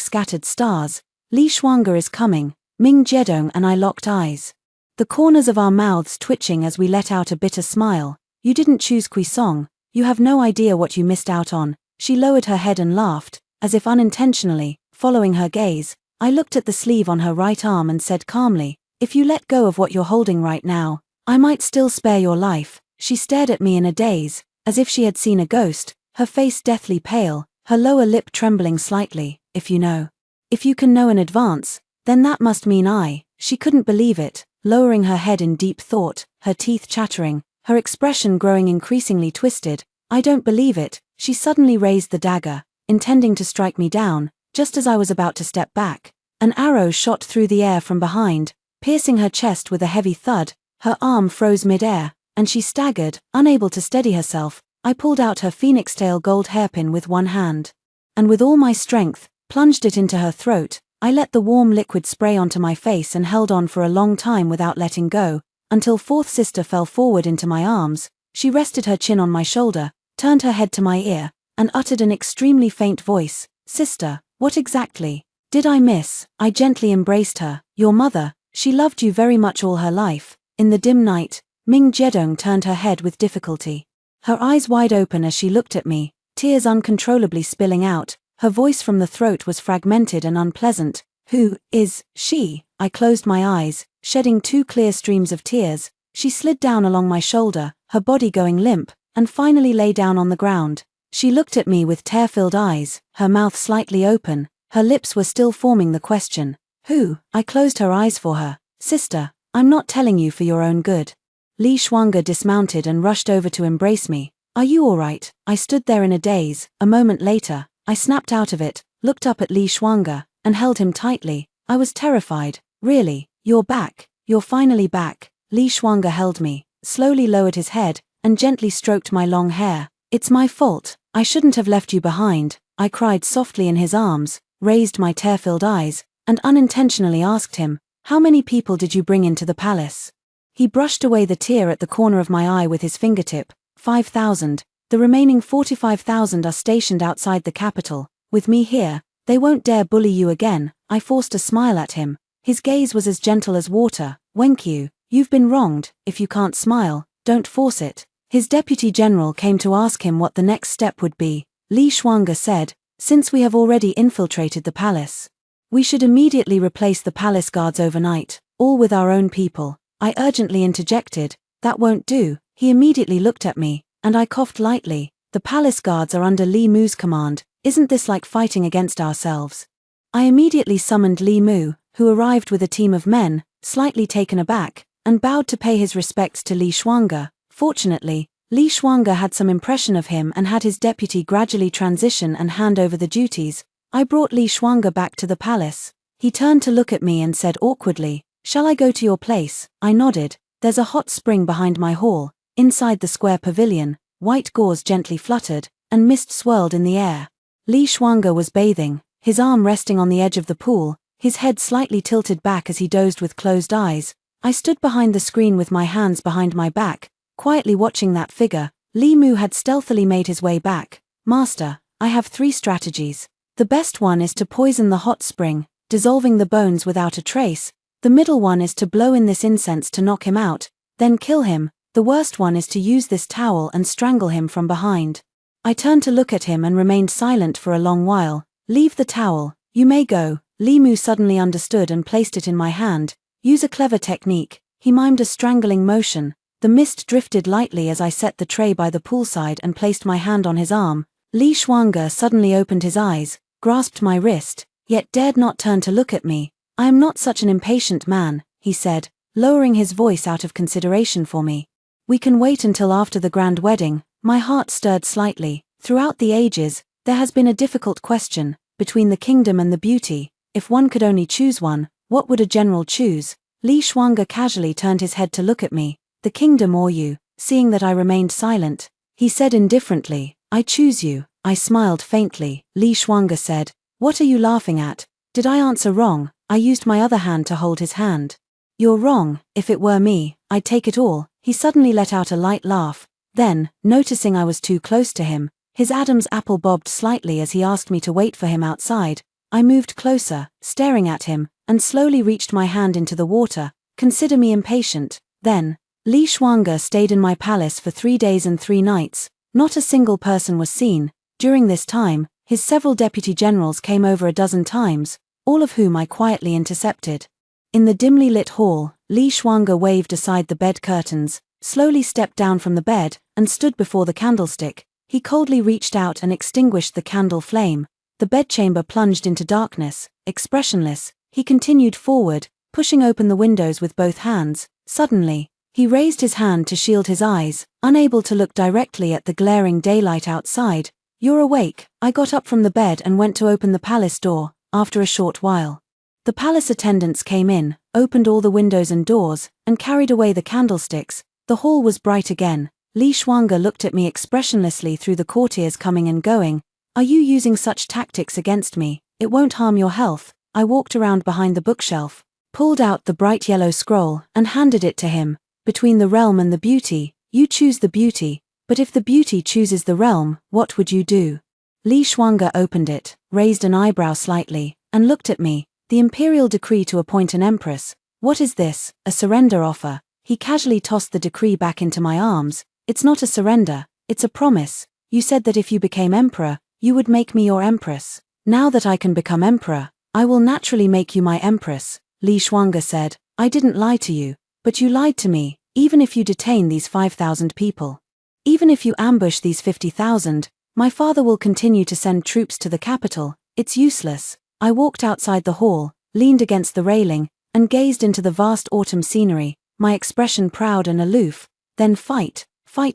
scattered stars. Li Shuangger is coming. Ming Jedong and I locked eyes, the corners of our mouths twitching as we let out a bitter smile. You didn't choose Kui Song. You have no idea what you missed out on. She lowered her head and laughed, as if unintentionally. Following her gaze, I looked at the sleeve on her right arm and said calmly, if you let go of what you're holding right now, I might still spare your life. She stared at me in a daze, as if she had seen a ghost, her face deathly pale, her lower lip trembling slightly. If you can know in advance, then that must mean She couldn't believe it, lowering her head in deep thought, her teeth chattering, her expression growing increasingly twisted. I don't believe it. She suddenly raised the dagger, intending to strike me down. Just as I was about to step back, an arrow shot through the air from behind, piercing her chest with a heavy thud. Her arm froze mid-air, and she staggered, unable to steady herself. I pulled out her phoenix-tail gold hairpin with one hand, and with all my strength, plunged it into her throat. I let the warm liquid spray onto my face and held on for a long time without letting go, until fourth sister fell forward into my arms. She rested her chin on my shoulder, turned her head to my ear, and uttered an extremely faint voice, Sister, what exactly did I miss? I gently embraced her. Your mother, she loved you very much all her life. In the dim night, Ming Jedong turned her head with difficulty, her eyes wide open as she looked at me, tears uncontrollably spilling out. Her voice from the throat was fragmented and unpleasant. Who is she? I closed my eyes, shedding 2 clear streams of tears. She slid down along my shoulder, her body going limp, and finally lay down on the ground. She looked at me with tear-filled eyes, her mouth slightly open. Her lips were still forming the question. Who? I closed her eyes for her. Sister, I'm not telling you for your own good. Li Shuangger dismounted and rushed over to embrace me. Are you all right? I stood there in a daze. A moment later, I snapped out of it, looked up at Li Shuangger, and held him tightly. I was terrified. Really? You're back? You're finally back? Li Shuangger held me, slowly lowered his head, and gently stroked my long hair. It's my fault. I shouldn't have left you behind. I cried softly in his arms, raised my tear-filled eyes, and unintentionally asked him, how many people did you bring into the palace? He brushed away the tear at the corner of my eye with his fingertip. 5,000. The remaining 45,000 are stationed outside the capital. With me here, they won't dare bully you again. I forced a smile at him. His gaze was as gentle as water. Wenkyu, you've been wronged. If you can't smile, don't force it. His deputy general came to ask him what the next step would be. Li Shuangger said, since we have already infiltrated the palace, we should immediately replace the palace guards overnight, all with our own people. I urgently interjected, that won't do. He immediately looked at me, and I coughed lightly. The palace guards are under Li Mu's command. Isn't this like fighting against ourselves? I immediately summoned Li Mu, who arrived with a team of men, slightly taken aback, and bowed to pay his respects to Li Shuangger. Fortunately, Li Shuangger had some impression of him and had his deputy gradually transition and hand over the duties. I brought Li Shuangger back to the palace. He turned to look at me and said awkwardly, shall I go to your place? I nodded. There's a hot spring behind my hall. Inside the square pavilion, white gauze gently fluttered, and mist swirled in the air. Li Shuangger was bathing, his arm resting on the edge of the pool, his head slightly tilted back as he dozed with closed eyes. I stood behind the screen with my hands behind my back, quietly watching that figure. Li Mu had stealthily made his way back. Master, I have 3 strategies. The best one is to poison the hot spring, dissolving the bones without a trace. The middle one is to blow in this incense to knock him out, then kill him. The worst one is to use this towel and strangle him from behind. I turned to look at him and remained silent for a long while. Leave the towel, you may go. Li Mu suddenly understood and placed it in my hand. Use a clever technique. He mimed a strangling motion. The mist drifted lightly as I set the tray by the poolside and placed my hand on his arm. Li Shuanga suddenly opened his eyes, grasped my wrist, yet dared not turn to look at me. I am not such an impatient man, he said, lowering his voice out of consideration for me. We can wait until after the grand wedding. My heart stirred slightly. Throughout the ages, there has been a difficult question, between the kingdom and the beauty. If one could only choose one, what would a general choose? Li Shuanga casually turned his head to look at me. The kingdom or you? Seeing that I remained silent, he said indifferently, I choose you. I smiled faintly. Li Shuanga said, what are you laughing at? Did I answer wrong? I used my other hand to hold his hand. You're wrong. If it were me, I'd take it all. He suddenly let out a light laugh. Then, noticing I was too close to him, his Adam's apple bobbed slightly as he asked me to wait for him outside. I moved closer, staring at him, and slowly reached my hand into the water. Consider me impatient. Then, Li Shuanga stayed in my palace for 3 days and 3 nights. Not a single person was seen. During this time, his several deputy generals came over a dozen times, all of whom I quietly intercepted. In the dimly lit hall, Li Shuanga waved aside the bed curtains, slowly stepped down from the bed, and stood before the candlestick. He coldly reached out and extinguished the candle flame. The bedchamber plunged into darkness. Expressionless, he continued forward, pushing open the windows with both hands. Suddenly, he raised his hand to shield his eyes, unable to look directly at the glaring daylight outside. You're awake. I got up from the bed and went to open the palace door. After a short while, the palace attendants came in, opened all the windows and doors, and carried away the candlesticks. The hall was bright again. Li Shuanga looked at me expressionlessly through the courtiers coming and going. Are you using such tactics against me? It won't harm your health. I walked around behind the bookshelf, pulled out the bright yellow scroll, and handed it to him. Between the realm and the beauty, you choose the beauty. But if the beauty chooses the realm, what would you do? Li Shuanga opened it, raised an eyebrow slightly, and looked at me. The imperial decree to appoint an empress. What is this? A surrender offer? He casually tossed the decree back into my arms. It's not a surrender, it's a promise. You said that if you became emperor, you would make me your empress. Now that I can become emperor, I will naturally make you my empress. Li Shuanga said, I didn't lie to you, but you lied to me. Even if you detain these 5,000 people, even if you ambush these 50,000, my father will continue to send troops to the capital. It's useless. I walked outside the hall, leaned against the railing, and gazed into the vast autumn scenery, my expression proud and aloof. Then fight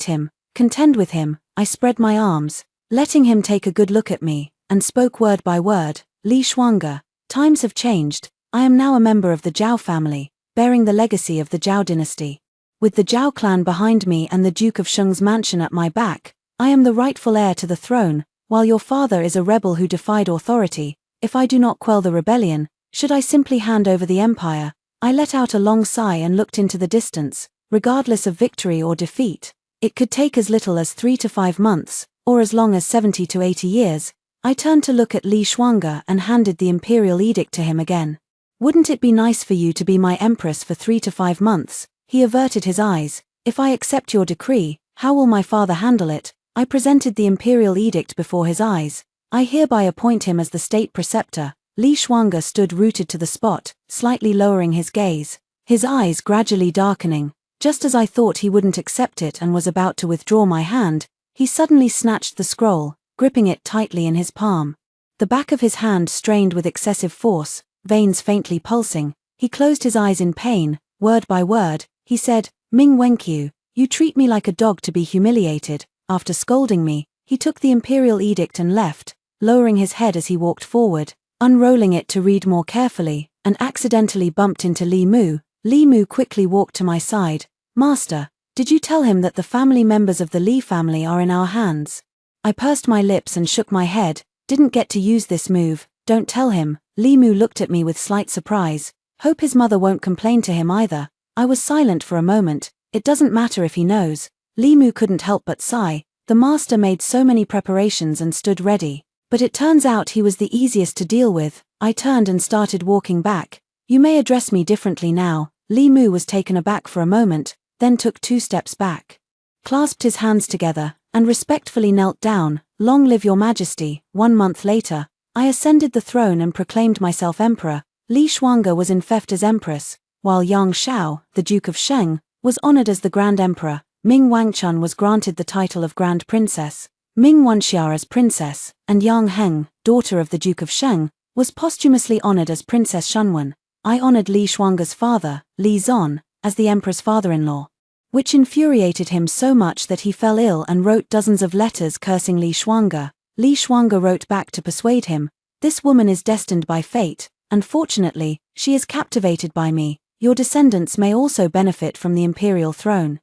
him, contend with him. I spread my arms, letting him take a good look at me, and spoke word by word. Li Shuanga, times have changed. I am now a member of the Zhao family, bearing the legacy of the Zhao dynasty. With the Zhao clan behind me and the Duke of Sheng's mansion at my back, I am the rightful heir to the throne, while your father is a rebel who defied authority. If I do not quell the rebellion, should I simply hand over the empire? I let out a long sigh and looked into the distance. Regardless of victory or defeat, it could take as little as 3 to 5 months, or as long as 70 to 80 years. I turned to look at Li Shuanga and handed the imperial edict to him again. Wouldn't it be nice for you to be my empress for 3 to 5 months? He averted his eyes. If I accept your decree, how will my father handle it? I presented the imperial edict before his eyes. I hereby appoint him as the state preceptor. Li Shuanga stood rooted to the spot, slightly lowering his gaze, his eyes gradually darkening. Just as I thought he wouldn't accept it and was about to withdraw my hand, he suddenly snatched the scroll, gripping it tightly in his palm. The back of his hand strained with excessive force, veins faintly pulsing. He closed his eyes in pain. Word by word, he said, Ming Wenqiu, you treat me like a dog to be humiliated. After scolding me, he took the imperial edict and left, lowering his head as he walked forward, unrolling it to read more carefully, and accidentally bumped into Li Mu. Li Mu quickly walked to my side. Master, did you tell him that the family members of the Li family are in our hands? I pursed my lips and shook my head. Didn't get to use this move. Don't tell him. Li Mu looked at me with slight surprise. Hope his mother won't complain to him either. I was silent for a moment. It doesn't matter if he knows. Li Mu couldn't help but sigh. The master made so many preparations and stood ready. But it turns out he was the easiest to deal with. I turned and started walking back. You may address me differently now. Li Mu was taken aback for a moment, then took 2 steps back, clasped his hands together, and respectfully knelt down. Long live your majesty. 1 month later, I ascended the throne and proclaimed myself emperor. Li Shuangge was infeft as empress, while Yang Shao, the Duke of Sheng, was honored as the Grand Emperor. Ming Wangchun was granted the title of Grand Princess, Ming Wanxia as princess, and Yang Heng, daughter of the Duke of Sheng, was posthumously honored as Princess Shunwen. I honored Li Shuangge's father, Li Zon, as the emperor's father-in-law, which infuriated him so much that he fell ill and wrote dozens of letters cursing Li Shuangge. Li Shuangge wrote back to persuade him, "This woman is destined by fate. Unfortunately, she is captivated by me. Your descendants may also benefit from the imperial throne.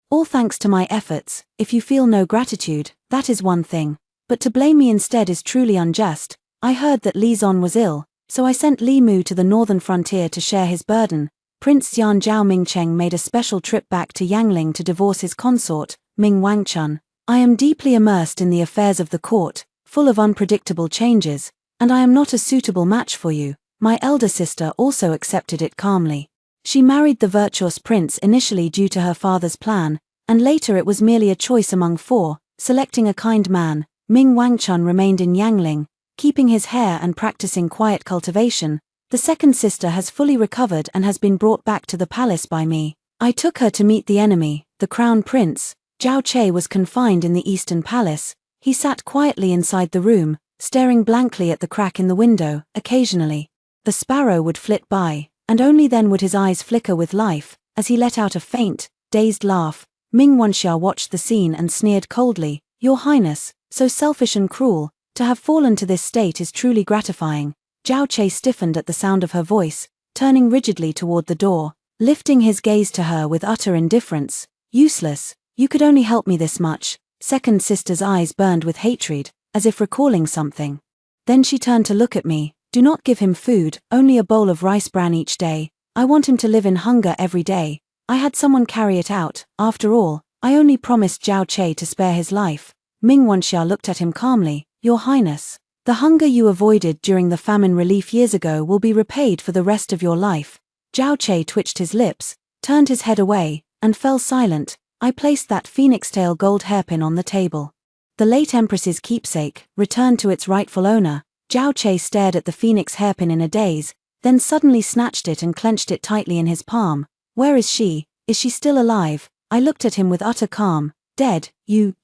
All thanks to my efforts. If you feel no gratitude, that is one thing, but to blame me instead is truly unjust. I heard that Li Zon was ill, so I sent Li Mu to the northern frontier to share his burden." Prince Xian Zhao Mingcheng made a special trip back to Yangling to divorce his consort, Ming Wangchun. "I am deeply immersed in the affairs of the court, full of unpredictable changes, and I am not a suitable match for you." My elder sister also accepted it calmly. She married the virtuous prince initially due to her father's plan, and later it was merely a choice among four, selecting a kind man. Ming Wangchun remained in Yangling, keeping his hair and practicing quiet cultivation. The second sister has fully recovered and has been brought back to the palace by me. I took her to meet the enemy, the crown prince. Zhao Che was confined in the eastern palace. He sat quietly inside the room, staring blankly at the crack in the window. Occasionally, the sparrow would flit by, and only then would his eyes flicker with life, as he let out a faint, dazed laugh. Ming Wanxia watched the scene and sneered coldly. "Your Highness, so selfish and cruel, to have fallen to this state is truly gratifying." Zhao Che stiffened at the sound of her voice, turning rigidly toward the door, lifting his gaze to her with utter indifference. "Useless, you could only help me this much." Second sister's eyes burned with hatred, as if recalling something. Then she turned to look at me. "Do not give him food, only a bowl of rice bran each day. I want him to live in hunger every day." I had someone carry it out. After all, I only promised Zhao Che to spare his life. Ming Wanxia looked at him calmly. "Your Highness, the hunger you avoided during the famine relief years ago will be repaid for the rest of your life." Zhao Che twitched his lips, turned his head away, and fell silent. I placed that phoenix-tail gold hairpin on the table. The late empress's keepsake, returned to its rightful owner. Zhao Che stared at the phoenix hairpin in a daze, then suddenly snatched it and clenched it tightly in his palm. "Where is she? Is she still alive?" I looked at him with utter calm. "Dead, you."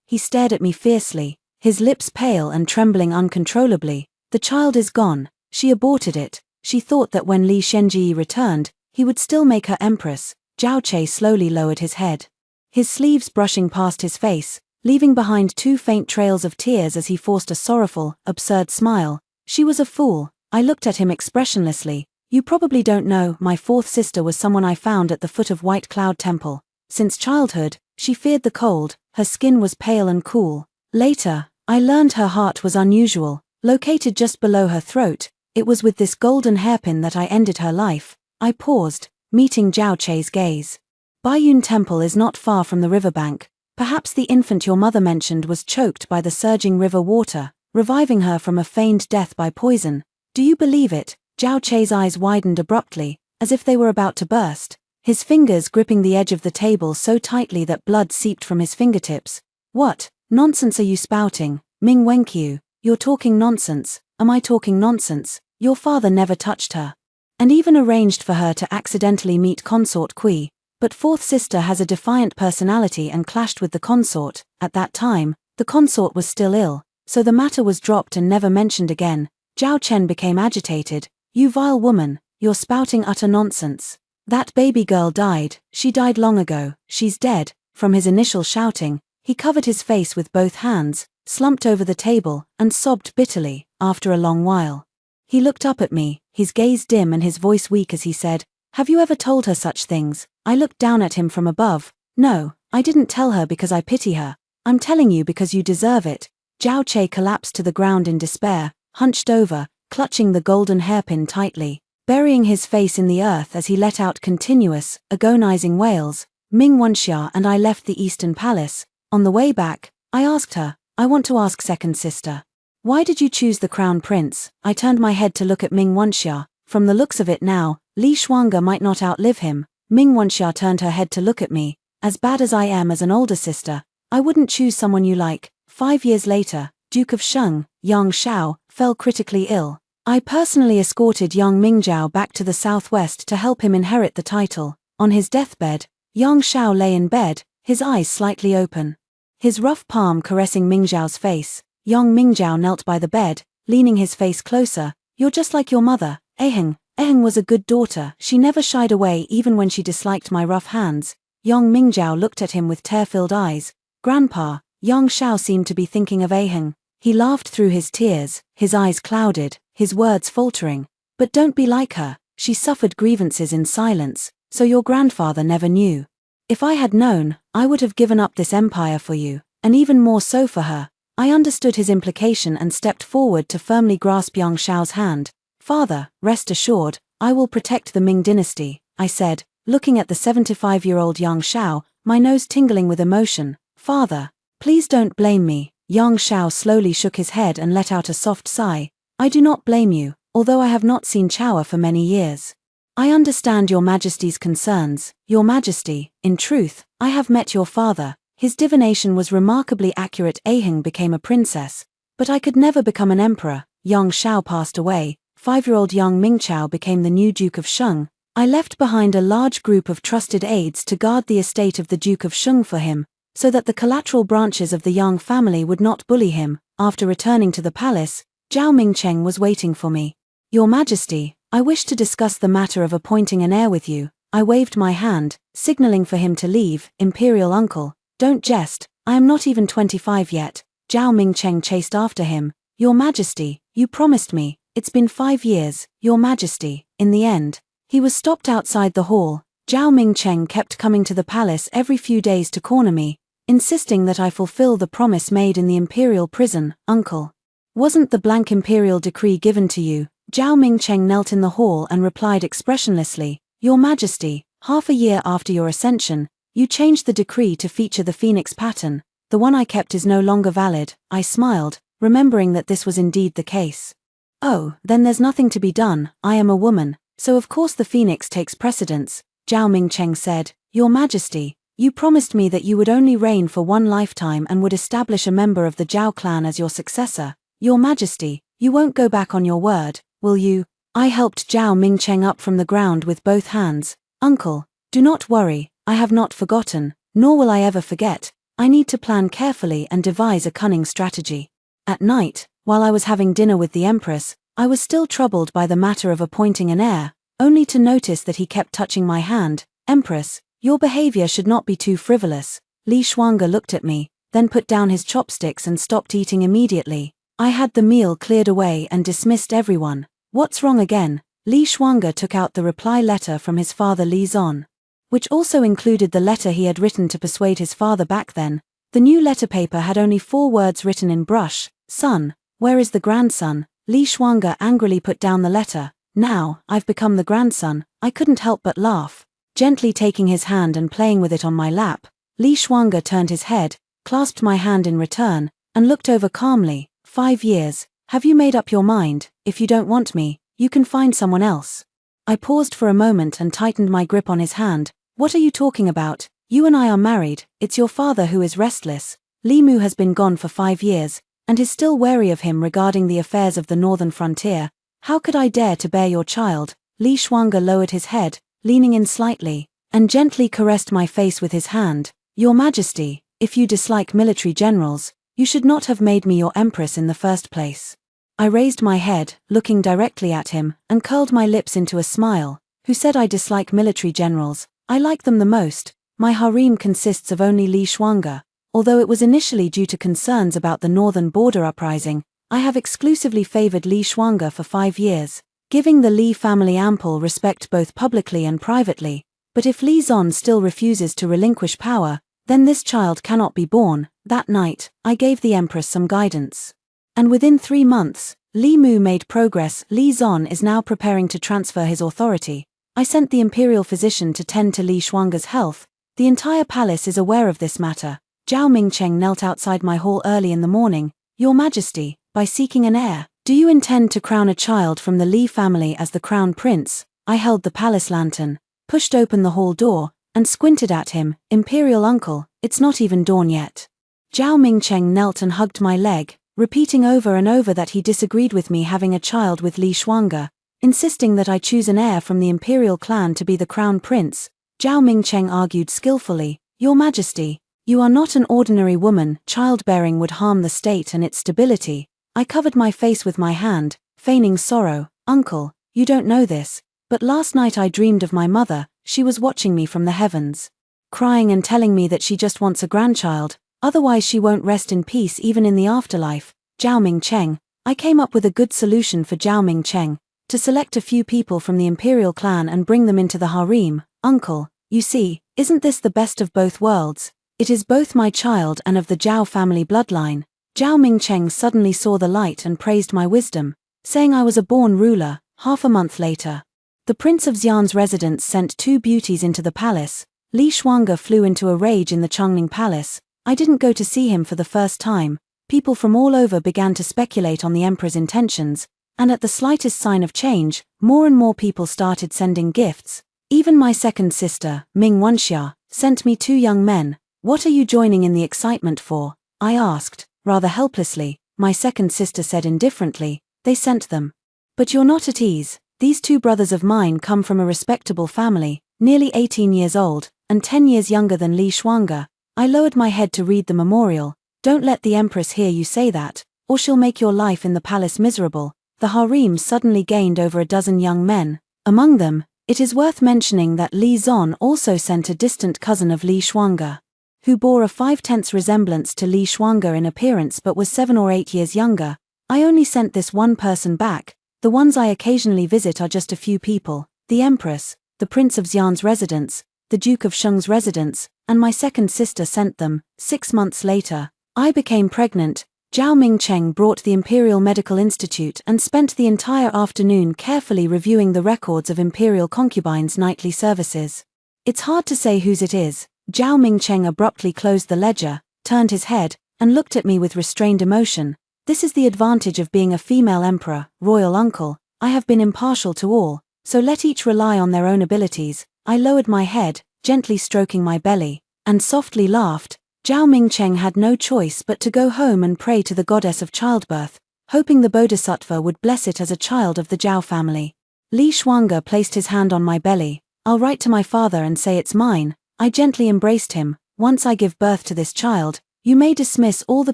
He stared at me fiercely, his lips pale and trembling uncontrollably. "The child is gone. She aborted it. She thought that when Li Shenji returned, he would still make her empress." Zhao Che slowly lowered his head, his sleeves brushing past his face, leaving behind 2 faint trails of tears as he forced a sorrowful, absurd smile. "She was a fool." I looked at him expressionlessly. "You probably don't know, my fourth sister was someone I found at the foot of White Cloud Temple. Since childhood, she feared the cold, her skin was pale and cool. Later, I learned her heart was unusual, located just below her throat. It was with this golden hairpin that I ended her life." I paused, meeting Zhao Che's gaze. "Baiyun Temple is not far from the riverbank. Perhaps the infant your mother mentioned was choked by the surging river water, reviving her from a feigned death by poison. Do you believe it?" Zhao Che's eyes widened abruptly, as if they were about to burst, his fingers gripping the edge of the table so tightly that blood seeped from his fingertips. "What nonsense are you spouting, Ming Wenqiu? You're talking nonsense." "Am I talking nonsense? Your father never touched her, and even arranged for her to accidentally meet consort Kui. But fourth sister has a defiant personality and clashed with the consort. At that time, the consort was still ill, so the matter was dropped and never mentioned again." Zhao Chen became agitated. "You vile woman, you're spouting utter nonsense. That baby girl died. She died long ago. She's dead." From his initial shouting, he covered his face with both hands, slumped over the table, and sobbed bitterly. After a long while, he looked up at me, his gaze dim and his voice weak as he said, "Have you ever told her such things?" I looked down at him from above. "No, I didn't tell her because I pity her. I'm telling you because you deserve it." Zhao Che collapsed to the ground in despair, hunched over, clutching the golden hairpin tightly, burying his face in the earth as he let out continuous, agonizing wails. Ming Wanxia and I left the Eastern Palace. On the way back, I asked her, "I want to ask second sister, why did you choose the crown prince?" I turned my head to look at Ming Wanxia. From the looks of it now, Li Shuangge might not outlive him. Ming Wanxia turned her head to look at me. "As bad as I am as an older sister, I wouldn't choose someone you like. 5 years later, Duke of Shang, Yang Shao, fell critically ill. I personally escorted young Mingzhao back to the southwest to help him inherit the title. On his deathbed, Yang Shao lay in bed, his eyes slightly open. His rough palm caressing Mingzhao's face. Young Mingzhao knelt by the bed, leaning his face closer. You're just like your mother, Aheng. Aheng was a good daughter, she never shied away even when she disliked my rough hands. Young Mingzhao looked at him with tear-filled eyes. Grandpa, Yang Shao seemed to be thinking of Aheng. He laughed through his tears, his eyes clouded, his words faltering. But don't be like her, she suffered grievances in silence, so your grandfather never knew. If I had known, I would have given up this empire for you, and even more so for her. I understood his implication and stepped forward to firmly grasp Yang Shao's hand. Father, rest assured, I will protect the Ming dynasty, I said, looking at the 75-year-old Yang Shao, my nose tingling with emotion. Father, please don't blame me. Yang Shao slowly shook his head and let out a soft sigh. I do not blame you, although I have not seen Chaoa for many years. I understand your Majesty's concerns. Your Majesty, in truth, I have met your father. His divination was remarkably accurate. Aheng became a princess, but I could never become an emperor. Yang Shao passed away. 5-year-old young Mingchao became the new Duke of Shang. I left behind a large group of trusted aides to guard the estate of the Duke of Shang for him, so that the collateral branches of the Yang family would not bully him. After returning to the palace, Zhao Mingcheng was waiting for me. Your Majesty, I wish to discuss the matter of appointing an heir with you. I waved my hand, signaling for him to leave. Imperial uncle, don't jest, I am not even 25 yet. Zhao Mingcheng chased after him. Your Majesty, you promised me. It's been 5 years, Your Majesty. In the end, he was stopped outside the hall. Zhao Mingcheng kept coming to the palace every few days to corner me, insisting that I fulfill the promise made in the imperial prison. Uncle, wasn't the blank imperial decree given to you? Zhao Mingcheng knelt in the hall and replied expressionlessly, Your Majesty, half a year after your ascension, you changed the decree to feature the phoenix pattern. The one I kept is no longer valid. I smiled, remembering that this was indeed the case. Oh, then there's nothing to be done. I am a woman, so of course the phoenix takes precedence. Zhao Mingcheng said, Your Majesty, you promised me that you would only reign for one lifetime and would establish a member of the Zhao clan as your successor. Your Majesty, you won't go back on your word, will you? I helped Zhao Mingcheng up from the ground with both hands. Uncle, do not worry, I have not forgotten, nor will I ever forget. I need to plan carefully and devise a cunning strategy. At night, while I was having dinner with the Empress, I was still troubled by the matter of appointing an heir, only to notice that he kept touching my hand. Empress, your behavior should not be too frivolous. Li Shuangge looked at me, then put down his chopsticks and stopped eating immediately. I had the meal cleared away and dismissed everyone. What's wrong again? Li Shuangge took out the reply letter from his father Li Zon, which also included the letter he had written to persuade his father back then. The new letter paper had only 4 words written in brush. Son, where is the grandson? Li Shuangge angrily put down the letter. Now, I've become the grandson. I couldn't help but laugh. Gently taking his hand and playing with it on my lap, Li Shuangge turned his head, clasped my hand in return, and looked over calmly. 5 years, have you made up your mind? If you don't want me, you can find someone else. I paused for a moment and tightened my grip on his hand. What are you talking about? You and I are married, it's your father who is restless. Li Mu has been gone for 5 years, and is still wary of him regarding the affairs of the northern frontier. How could I dare to bear your child? Li Shuangge lowered his head, leaning in slightly, and gently caressed my face with his hand. Your Majesty, if you dislike military generals, you should not have made me your empress in the first place. I raised my head, looking directly at him, and curled my lips into a smile. Who said I dislike military generals? I like them the most. My harem consists of only Li Shuangge. Although it was initially due to concerns about the northern border uprising, I have exclusively favored Li Shuangge for 5 years, giving the Li family ample respect both publicly and privately. But if Li Zon still refuses to relinquish power, then this child cannot be born. That night, I gave the Empress some guidance. And within 3 months, Li Mu made progress. Li Zon is now preparing to transfer his authority. I sent the imperial physician to tend to Li Shuangge's health. The entire palace is aware of this matter. Zhao Mingcheng knelt outside my hall early in the morning. Your Majesty, by seeking an heir, do you intend to crown a child from the Li family as the crown prince? I held the palace lantern, pushed open the hall door, and squinted at him. Imperial uncle, it's not even dawn yet. Zhao Mingcheng knelt and hugged my leg, repeating over and over that he disagreed with me having a child with Li Shuangge, insisting that I choose an heir from the imperial clan to be the crown prince. Zhao Mingcheng argued skillfully, "Your Majesty, you are not an ordinary woman, childbearing would harm the state and its stability." I covered my face with my hand, feigning sorrow. "Uncle, you don't know this, but last night I dreamed of my mother. She was watching me from the heavens, crying and telling me that she just wants a grandchild, otherwise she won't rest in peace even in the afterlife." Zhao Mingcheng, I came up with a good solution for Zhao Mingcheng, to select a few people from the imperial clan and bring them into the harem. "Uncle, you see, isn't this the best of both worlds? It is both my child and of the Zhao family bloodline." Zhao Mingcheng suddenly saw the light and praised my wisdom, saying I was a born ruler. Half a month later, the Prince of Xi'an's residence sent 2 beauties into the palace. Li Shuangge flew into a rage in the Chongning Palace. I didn't go to see him for the first time. People from all over began to speculate on the emperor's intentions, and at the slightest sign of change, more and more people started sending gifts. Even my second sister, Ming Wenxia, sent me 2 young men. "What are you joining in the excitement for?" I asked, rather helplessly. My second sister said indifferently, "They sent them." "But you're not at ease. These 2 brothers of mine come from a respectable family, nearly 18 years old, and 10 years younger than Li Shuangge." I lowered my head to read the memorial. "Don't let the empress hear you say that, or she'll make your life in the palace miserable." The harem suddenly gained over a dozen young men. Among them, it is worth mentioning that Li Zon also sent a distant cousin of Li Shuangge, who bore a 5/10 resemblance to Li Shuangge in appearance but was 7 or 8 years younger. I only sent this one person back. The ones I occasionally visit are just a few people: the Empress, the Prince of Xi'an's residence, the Duke of Sheng's residence, and my second sister sent them. 6 months later, I became pregnant. Zhao Mingcheng brought the Imperial Medical Institute and spent the entire afternoon carefully reviewing the records of Imperial concubines' nightly services. "It's hard to say whose it is." Zhao Mingcheng abruptly closed the ledger, turned his head, and looked at me with restrained emotion. "This is the advantage of being a female emperor, royal uncle. I have been impartial to all, so let each rely on their own abilities." I lowered my head, gently stroking my belly, and softly laughed. Zhao Mingcheng had no choice but to go home and pray to the goddess of childbirth, hoping the Bodhisattva would bless it as a child of the Zhao family. Li Shuangge placed his hand on my belly. "I'll write to my father and say it's mine." I gently embraced him. "Once I give birth to this child, you may dismiss all the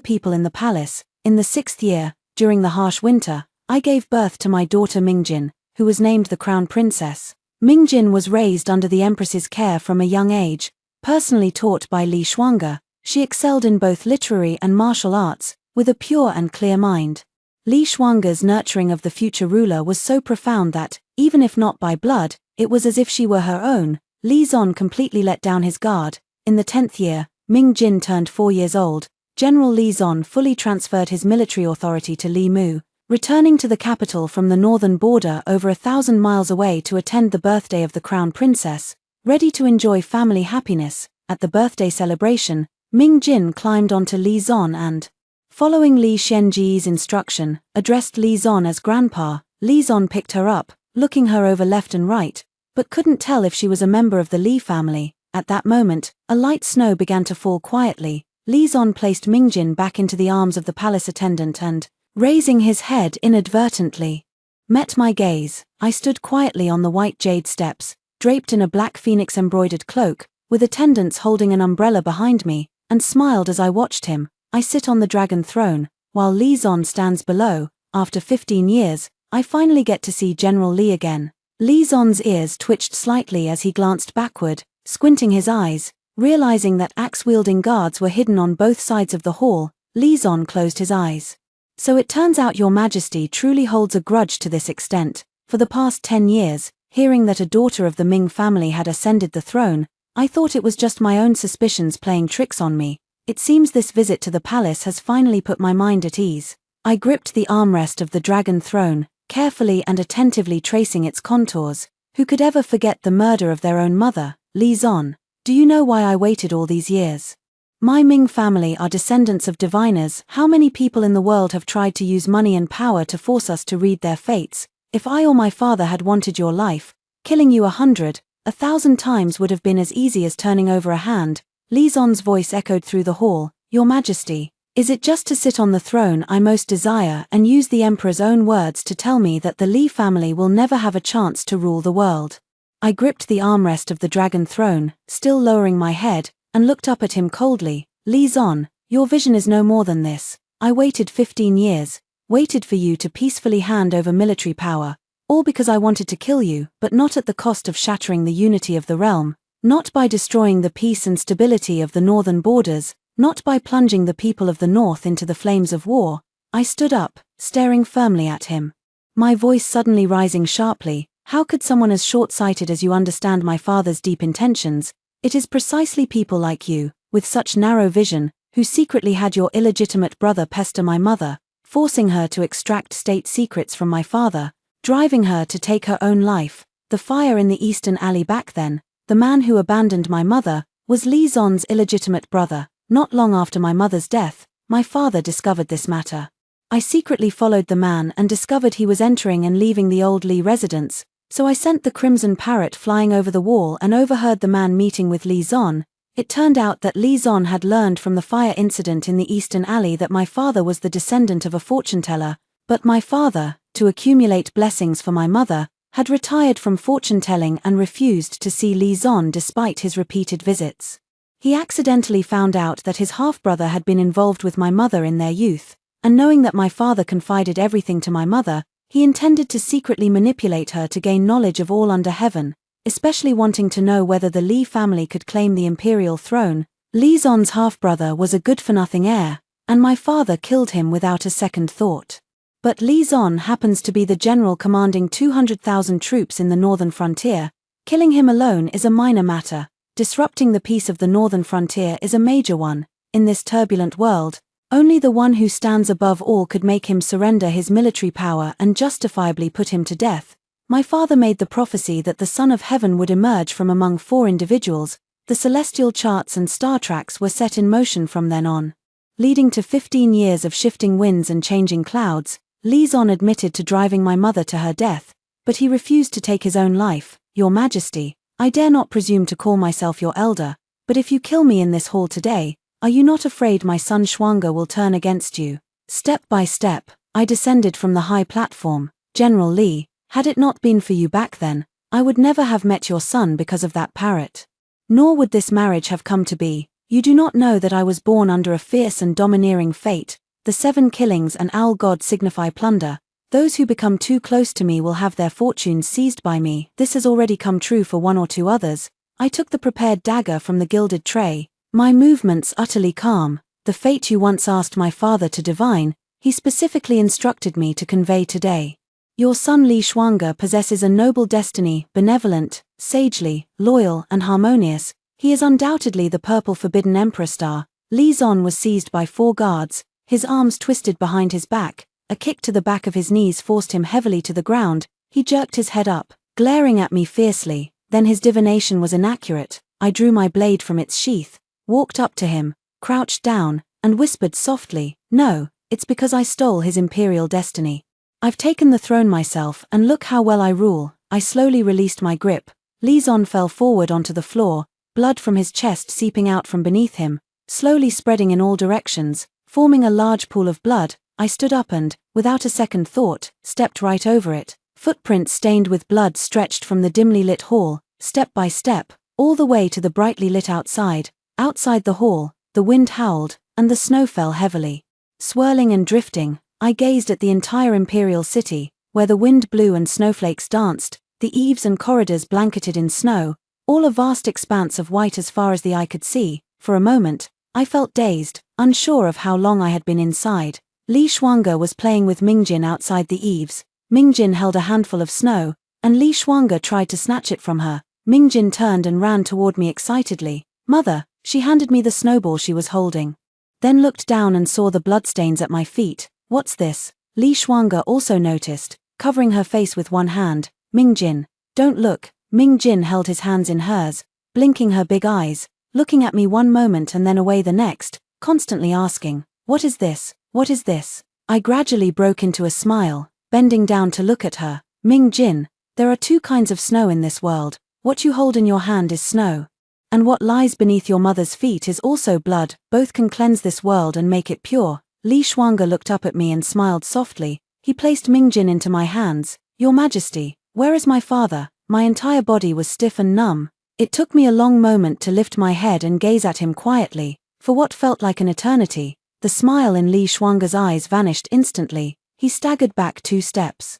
people in the palace." In the 6th year, during the harsh winter, I gave birth to my daughter Mingjin, who was named the crown princess. Mingjin was raised under the empress's care from a young age. Personally taught by Li Shuangge, she excelled in both literary and martial arts, with a pure and clear mind. Li Shuangge's nurturing of the future ruler was so profound that, even if not by blood, it was as if she were her own. Li Zon completely let down his guard. In the 10th year, Ming Jin turned 4 years old. General Li Zon fully transferred his military authority to Li Mu, returning to the capital from the northern border over 1,000 miles away to attend the birthday of the crown princess. Ready to enjoy family happiness, at the birthday celebration, Ming Jin climbed onto Li Zon and, following Li Xianji's instruction, addressed Li Zon as grandpa. Li Zon picked her up, looking her over left and right, but couldn't tell if she was a member of the Li family. At that moment, a light snow began to fall quietly. Li Zon placed Mingjin back into the arms of the palace attendant and, raising his head inadvertently, met my gaze. I stood quietly on the white jade steps, draped in a black phoenix-embroidered cloak, with attendants holding an umbrella behind me, and smiled as I watched him. I sit on the dragon throne, while Li Zon stands below. After 15 years, I finally get to see General Li again. Li Zon's ears twitched slightly as he glanced backward, squinting his eyes. Realizing that axe-wielding guards were hidden on both sides of the hall, Li Zon closed his eyes. "So it turns out your majesty truly holds a grudge to this extent. For the past 10 years, hearing that a daughter of the Ming family had ascended the throne, I thought it was just my own suspicions playing tricks on me. It seems this visit to the palace has finally put my mind at ease." I gripped the armrest of the dragon throne, carefully and attentively tracing its contours. Who could ever forget the murder of their own mother? Li Zon, do you know why I waited all these years? My Ming family are descendants of diviners. How many people in the world have tried to use money and power to force us to read their fates? If I or my father had wanted your life, killing you 100, 1,000 times would have been as easy as turning over a hand. Li Zon's voice echoed through the hall. Your Majesty, is it just to sit on the throne I most desire and use the Emperor's own words to tell me that the Li family will never have a chance to rule the world? I gripped the armrest of the dragon throne, still lowering my head, and looked up at him coldly. Li Zon, your vision is no more than this. I waited 15 years, waited for you to peacefully hand over military power, all because I wanted to kill you, but not at the cost of shattering the unity of the realm, not by destroying the peace and stability of the northern borders, not by plunging the people of the north into the flames of war. I stood up, staring firmly at him. My voice suddenly rising sharply. How could someone as short-sighted as you understand my father's deep intentions? It is precisely people like you, with such narrow vision, who secretly had your illegitimate brother pester my mother, forcing her to extract state secrets from my father, driving her to take her own life. The fire in the eastern alley back then, the man who abandoned my mother, was Li Zon's illegitimate brother. Not long after my mother's death, my father discovered this matter. I secretly followed the man and discovered he was entering and leaving the old Li residence, so I sent the crimson parrot flying over the wall and overheard the man meeting with Li Zon. It turned out that Li Zon had learned from the fire incident in the eastern alley that my father was the descendant of a fortune-teller, but my father, to accumulate blessings for my mother, had retired from fortune-telling and refused to see Li Zon despite his repeated visits. He accidentally found out that his half-brother had been involved with my mother in their youth, and knowing that my father confided everything to my mother, he intended to secretly manipulate her to gain knowledge of all under heaven, especially wanting to know whether the Li family could claim the imperial throne. Li Zon's half-brother was a good-for-nothing heir, and my father killed him without a second thought. But Li Zon happens to be the general commanding 200,000 troops in the northern frontier. Killing him alone is a minor matter. Disrupting the peace of the northern frontier is a major one. In this turbulent world, only the one who stands above all could make him surrender his military power and justifiably put him to death. My father made the prophecy that the Son of Heaven would emerge from among 4 individuals. The celestial charts and star tracks were set in motion from then on. Leading to 15 years of shifting winds and changing clouds, Li Zon admitted to driving my mother to her death, but he refused to take his own life. Your Majesty, I dare not presume to call myself your elder, but if you kill me in this hall today, are you not afraid my son Shuanga will turn against you? Step by step, I descended from the high platform. General Li, had it not been for you back then, I would never have met your son because of that parrot. Nor would this marriage have come to be. You do not know that I was born under a fierce and domineering fate. The 7 killings and owl god signify plunder. Those who become too close to me will have their fortunes seized by me. This has already come true for 1 or 2 others. I took the prepared dagger from the gilded tray, my movements utterly calm. The fate you once asked my father to divine, he specifically instructed me to convey today. Your son Li Shuanga possesses a noble destiny, benevolent, sagely, loyal, and harmonious. He is undoubtedly the purple forbidden emperor star. Li Zon was seized by 4 guards, his arms twisted behind his back. A kick to the back of his knees forced him heavily to the ground. He jerked his head up, glaring at me fiercely. Then his divination was inaccurate. I drew my blade from its sheath, walked up to him, crouched down, and whispered softly, "No, it's because I stole his imperial destiny. I've taken the throne myself, and look how well I rule." I slowly released my grip. Li Zon fell forward onto the floor, blood from his chest seeping out from beneath him, slowly spreading in all directions, forming a large pool of blood. I stood up and, without a second thought, stepped right over it. Footprints stained with blood stretched from the dimly lit hall, step by step, all the way to the brightly lit outside. Outside the hall, the wind howled, and the snow fell heavily. Swirling and drifting, I gazed at the entire imperial city, where the wind blew and snowflakes danced, the eaves and corridors blanketed in snow, all a vast expanse of white as far as the eye could see. For a moment, I felt dazed, unsure of how long I had been inside. Li Shuanga was playing with Mingjin outside the eaves. Mingjin held a handful of snow, and Li Shuanga tried to snatch it from her. Mingjin turned and ran toward me excitedly. "Mother!" She handed me the snowball she was holding. Then looked down and saw the bloodstains at my feet. "What's this?" Li Shuanga also noticed, covering her face with one hand. "Mingjin, don't look." Mingjin held his hands in hers, blinking her big eyes, looking at me one moment and then away the next, constantly asking, "What is this? What is this?" I gradually broke into a smile, bending down to look at her. "Mingjin, there are 2 kinds of snow in this world. What you hold in your hand is snow. And what lies beneath your mother's feet is also blood, both can cleanse this world and make it pure. Li Shuangge looked up at me and smiled softly. He placed Mingjin into my hands. Your Majesty, where is my father? My entire body was stiff and numb. It took me a long moment to lift my head and gaze at him quietly. For what felt like an eternity, the smile in Li Shuangge's eyes vanished instantly. He staggered back 2 steps.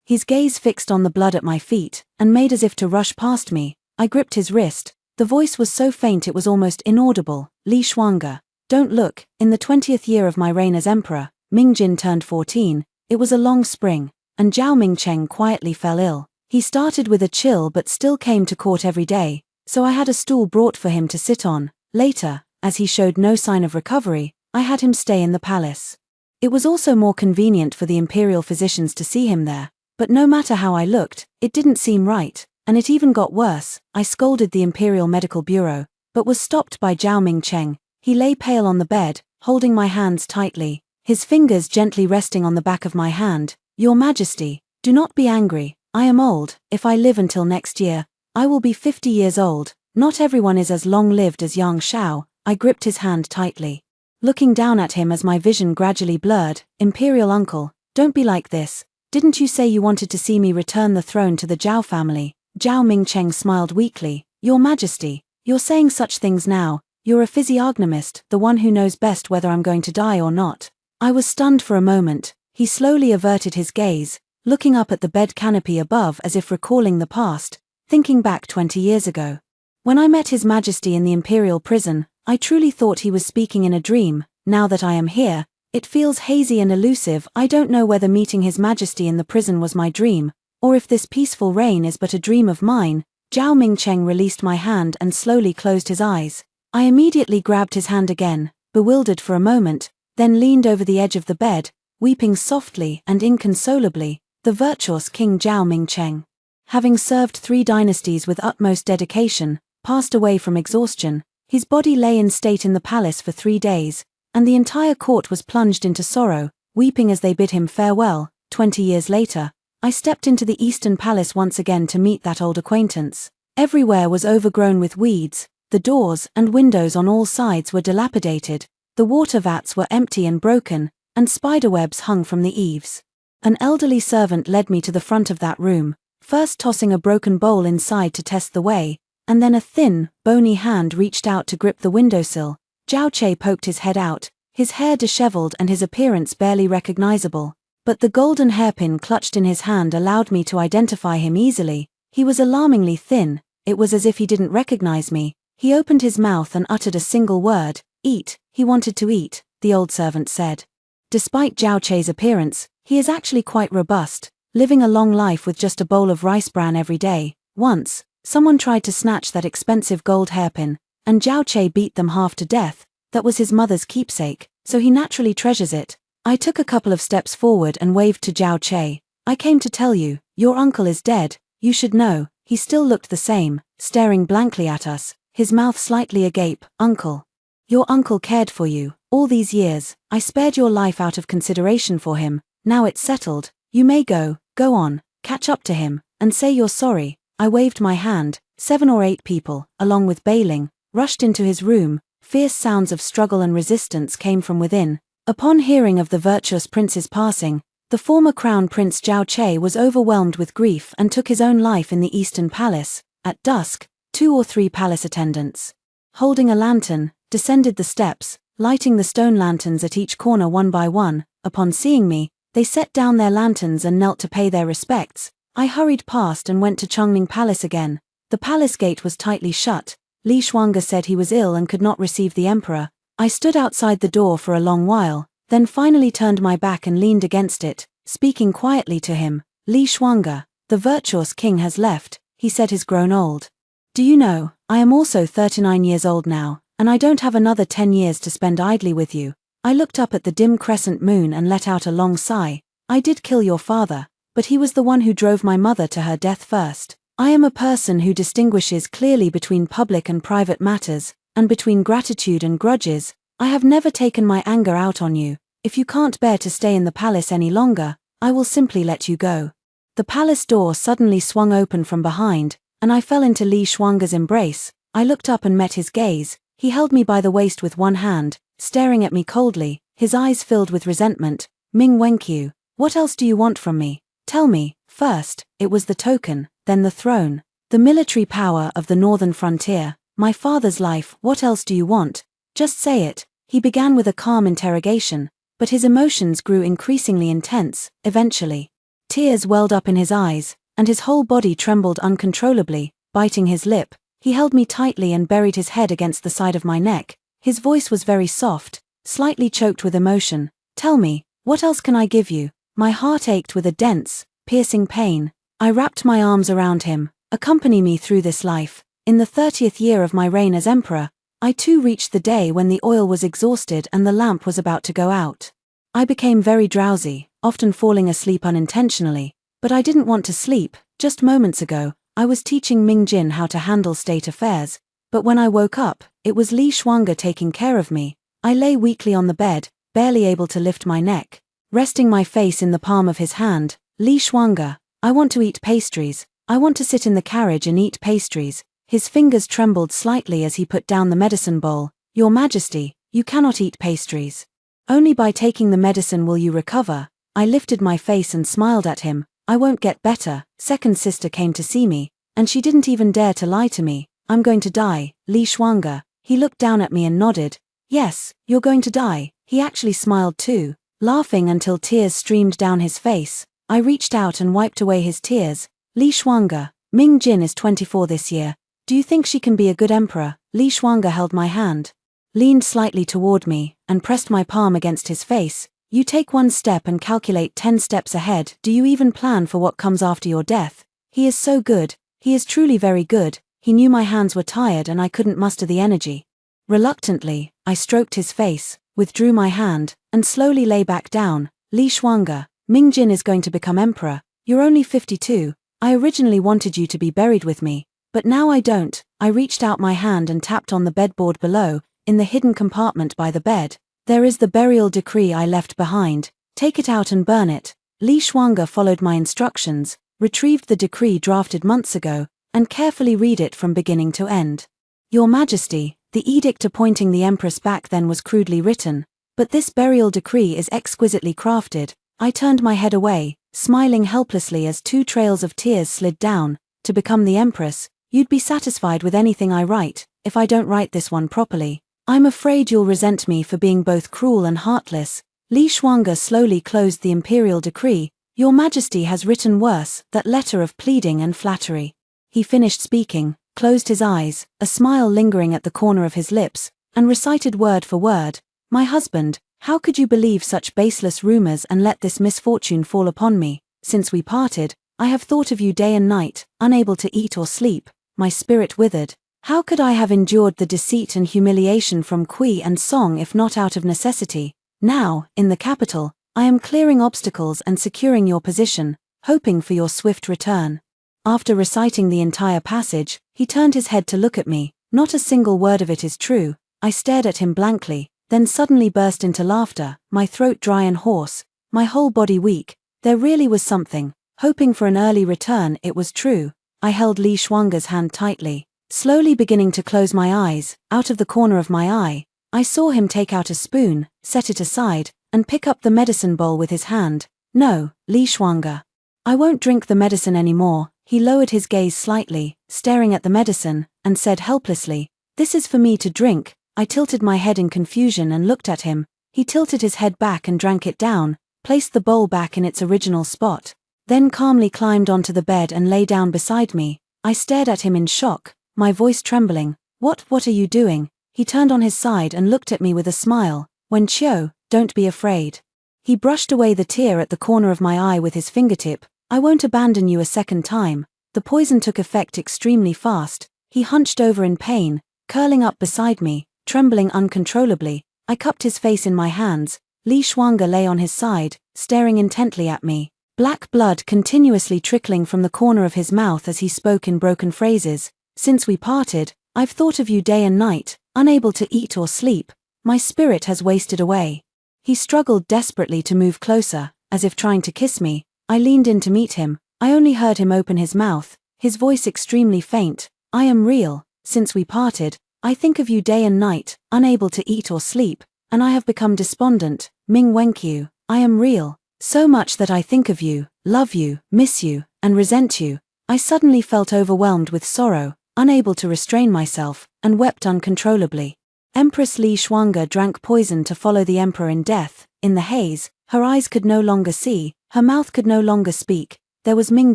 His gaze fixed on the blood at my feet, and made as if to rush past me. I gripped his wrist. The voice was so faint it was almost inaudible. Li Shuangge, don't look. In the 20th year of my reign as emperor, Mingjin turned 14. It was a long spring, and Zhao Mingcheng quietly fell ill. He started with a chill but still came to court every day, so I had a stool brought for him to sit on. Later, as he showed no sign of recovery, I had him stay in the palace. It was also more convenient for the imperial physicians to see him there, but no matter how I looked, it didn't seem right, and it even got worse. I scolded the Imperial Medical Bureau, but was stopped by Zhao Mingcheng. He lay pale on the bed, holding my hands tightly, his fingers gently resting on the back of my hand. Your Majesty, do not be angry. I am old. If I live until next year, I will be 50 years old. Not everyone is as long-lived as Yang Shao. I gripped his hand tightly, looking down at him as my vision gradually blurred. Imperial uncle, don't be like this. Didn't you say you wanted to see me return the throne to the Zhao family? Zhao Mingcheng smiled weakly. Your Majesty, you're saying such things now. You're a physiognomist, the one who knows best whether I'm going to die or not. I was stunned for a moment. He slowly averted his gaze, looking up at the bed canopy above as if recalling the past, thinking back 20 years ago. When I met His Majesty in the imperial prison, I truly thought he was speaking in a dream. Now that I am here, it feels hazy and elusive. I don't know whether meeting His Majesty in the prison was my dream, or if this peaceful reign is but a dream of mine. Zhao Mingcheng released my hand and slowly closed his eyes. I immediately grabbed his hand again, bewildered for a moment, then leaned over the edge of the bed, weeping softly and inconsolably. The virtuous King Zhao Mingcheng, having served 3 dynasties with utmost dedication, passed away from exhaustion. His body lay in state in the palace for 3 days, and the entire court was plunged into sorrow, weeping as they bid him farewell. 20 years later, I stepped into the Eastern Palace once again to meet that old acquaintance. Everywhere was overgrown with weeds, the doors and windows on all sides were dilapidated, the water vats were empty and broken, and spiderwebs hung from the eaves. An elderly servant led me to the front of that room, first tossing a broken bowl inside to test the way, and then a thin, bony hand reached out to grip the windowsill. Zhao Che poked his head out, his hair disheveled and his appearance barely recognizable, but the golden hairpin clutched in his hand allowed me to identify him easily. He was alarmingly thin. It was as if he didn't recognize me. He opened his mouth and uttered a single word. Eat. He wanted to eat, the old servant said. Despite Zhao Che's appearance, he is actually quite robust, living a long life with just a bowl of rice bran every day. Once, someone tried to snatch that expensive gold hairpin, and Zhao Che beat them half to death. That was his mother's keepsake, so he naturally treasures it. I took a couple of steps forward and waved to Zhao Che. I came to tell you, your uncle is dead. You should know. He still looked the same, staring blankly at us, his mouth slightly agape. Uncle. Your uncle cared for you. All these years, I spared your life out of consideration for him. Now it's settled. You may go on, catch up to him, and say you're sorry. I waved my hand. 7 or 8 people, along with Beiling, rushed into his room. Fierce sounds of struggle and resistance came from within. Upon hearing of the virtuous prince's passing, the former crown prince Zhao Che was overwhelmed with grief and took his own life in the Eastern Palace. At dusk, 2 or 3 palace attendants, holding a lantern, descended the steps, lighting the stone lanterns at each corner one by one. Upon seeing me, they set down their lanterns and knelt to pay their respects. I hurried past and went to Chongning Palace again. The palace gate was tightly shut. Li Shuangge said he was ill and could not receive the emperor. I stood outside the door for a long while, then finally turned my back and leaned against it, speaking quietly to him. Li Shuangge, the virtuous king has left. He said he's grown old. Do you know, I am also 39 years old now, and I don't have another 10 years to spend idly with you. I looked up at the dim crescent moon and let out a long sigh. I did kill your father, but he was the one who drove my mother to her death first. I am a person who distinguishes clearly between public and private matters, and between gratitude and grudges. I have never taken my anger out on you. If you can't bear to stay in the palace any longer, I will simply let you go. The palace door suddenly swung open from behind, and I fell into Li Shuangge's embrace. I looked up and met his gaze. He held me by the waist with one hand, staring at me coldly, his eyes filled with resentment. Ming Wenqiu, what else do you want from me? Tell me. First, it was the token, then the throne. The military power of the northern frontier, my father's life. What else do you want? Just say it. He began with a calm interrogation, but his emotions grew increasingly intense. Eventually, tears welled up in his eyes, and his whole body trembled uncontrollably. Biting his lip, he held me tightly and buried his head against the side of my neck. His voice was very soft, slightly choked with emotion. Tell me, what else can I give you? My heart ached with a dense, piercing pain. I wrapped my arms around him. Accompany me through this life. In the 30th year of my reign as emperor, I too reached the day when the oil was exhausted and the lamp was about to go out. I became very drowsy, often falling asleep unintentionally, but I didn't want to sleep. Just moments ago, I was teaching Ming Jin how to handle state affairs, but when I woke up, it was Li Shuanga taking care of me. I lay weakly on the bed, barely able to lift my neck. Resting my face in the palm of his hand, Li Shuanga, I want to eat pastries. I want to sit in the carriage and eat pastries. His fingers trembled slightly as he put down the medicine bowl. Your Majesty, you cannot eat pastries. Only by taking the medicine will you recover. I lifted my face and smiled at him. I won't get better. Second sister came to see me, and she didn't even dare to lie to me. I'm going to die, Li Shuanga. He looked down at me and nodded. Yes, you're going to die. He actually smiled too, laughing until tears streamed down his face. I reached out and wiped away his tears. Li Shuanga, Ming Jin is 24 this year. Do you think she can be a good emperor? Li Shuanga held my hand, leaned slightly toward me, and pressed my palm against his face. You take one step and calculate 10 steps ahead. Do you even plan for what comes after your death? He is so good. He is truly very good. He knew my hands were tired and I couldn't muster the energy. Reluctantly, I stroked his face, withdrew my hand, and slowly lay back down. Li Shuanga, Ming Jin is going to become emperor. You're only 52. I originally wanted you to be buried with me, but now I don't. I reached out my hand and tapped on the bedboard below, in the hidden compartment by the bed. There is the burial decree I left behind. Take it out and burn it. Li Shuanga followed my instructions, retrieved the decree drafted months ago, and carefully read it from beginning to end. Your Majesty, the edict appointing the Empress back then was crudely written, but this burial decree is exquisitely crafted. I turned my head away, smiling helplessly as 2 trails of tears slid down. To become the Empress, you'd be satisfied with anything I write. If I don't write this one properly, I'm afraid you'll resent me for being both cruel and heartless. Li Shuanga slowly closed the imperial decree. Your Majesty has written worse, that letter of pleading and flattery. He finished speaking, closed his eyes, a smile lingering at the corner of his lips, and recited word for word. My husband, how could you believe such baseless rumors and let this misfortune fall upon me? Since we parted, I have thought of you day and night, unable to eat or sleep, my spirit withered. How could I have endured the deceit and humiliation from Kui and Song if not out of necessity? Now, in the capital, I am clearing obstacles and securing your position, hoping for your swift return. After reciting the entire passage, he turned his head to look at me. Not a single word of it is true. I stared at him blankly, then suddenly burst into laughter, my throat dry and hoarse, my whole body weak. There really was something. Hoping for an early return, it was true. I held Li Shuanga's hand tightly, slowly beginning to close my eyes. Out of the corner of my eye, I saw him take out a spoon, set it aside, and pick up the medicine bowl with his hand. No, Li Shuanga. I won't drink the medicine anymore. He lowered his gaze slightly, staring at the medicine, and said helplessly, this is for me to drink. I tilted my head in confusion and looked at him. He tilted his head back and drank it down, placed the bowl back in its original spot, then calmly climbed onto the bed and lay down beside me. I stared at him in shock, my voice trembling. What are you doing? He turned on his side and looked at me with a smile. Wen Qiu, don't be afraid. He brushed away the tear at the corner of my eye with his fingertip. I won't abandon you a second time. The poison took effect extremely fast. He hunched over in pain, curling up beside me, trembling uncontrollably. I cupped his face in my hands. Li Shuanga lay on his side, staring intently at me. Black blood continuously trickling from the corner of his mouth as he spoke in broken phrases. Since we parted, I've thought of you day and night, unable to eat or sleep. My spirit has wasted away. He struggled desperately to move closer, as if trying to kiss me. I leaned in to meet him. I only heard him open his mouth, his voice extremely faint. I am real. since we parted, I think of you day and night, unable to eat or sleep, and I have become despondent. Ming Wenkyu, I am real, so much that I think of you, love you, miss you, and resent you. I suddenly felt overwhelmed with sorrow, unable to restrain myself, and wept uncontrollably. Empress Li Shuanga drank poison to follow the emperor in death. In the haze, her eyes could no longer see, her mouth could no longer speak. There was Ming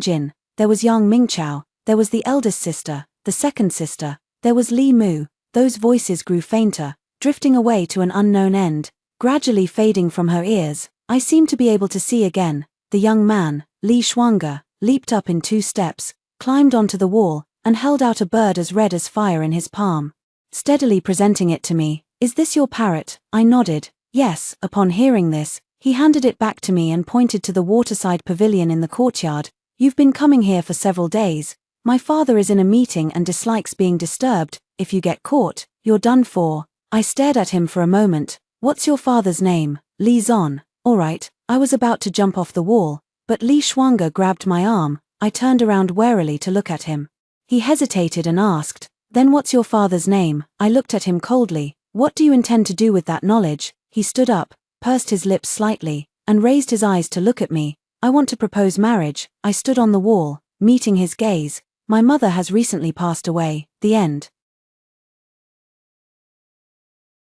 Jin, there was Yang Mingchao, there was the eldest sister, the second sister, there was Li Mu. Those voices grew fainter, drifting away to an unknown end, gradually fading from her ears. I seemed to be able to see again. The young man, Li Shuanga, leaped up in 2 steps, climbed onto the wall, and held out a bird as red as fire in his palm, steadily presenting it to me. Is this your parrot? I nodded. Yes. Upon hearing this, he handed it back to me and pointed to the waterside pavilion in the courtyard. You've been coming here for several days. My father is in a meeting and dislikes being disturbed. If you get caught, you're done for. I stared at him for a moment. What's your father's name? Li Zon. All right. I was about to jump off the wall, but Li Shuanga grabbed my arm. I turned around warily to look at him. He hesitated and asked, then what's your father's name? I looked at him coldly. What do you intend to do with that knowledge? He stood up, pursed his lips slightly, and raised his eyes to look at me. I want to propose marriage. I stood on the wall, meeting his gaze. My mother has recently passed away. The end.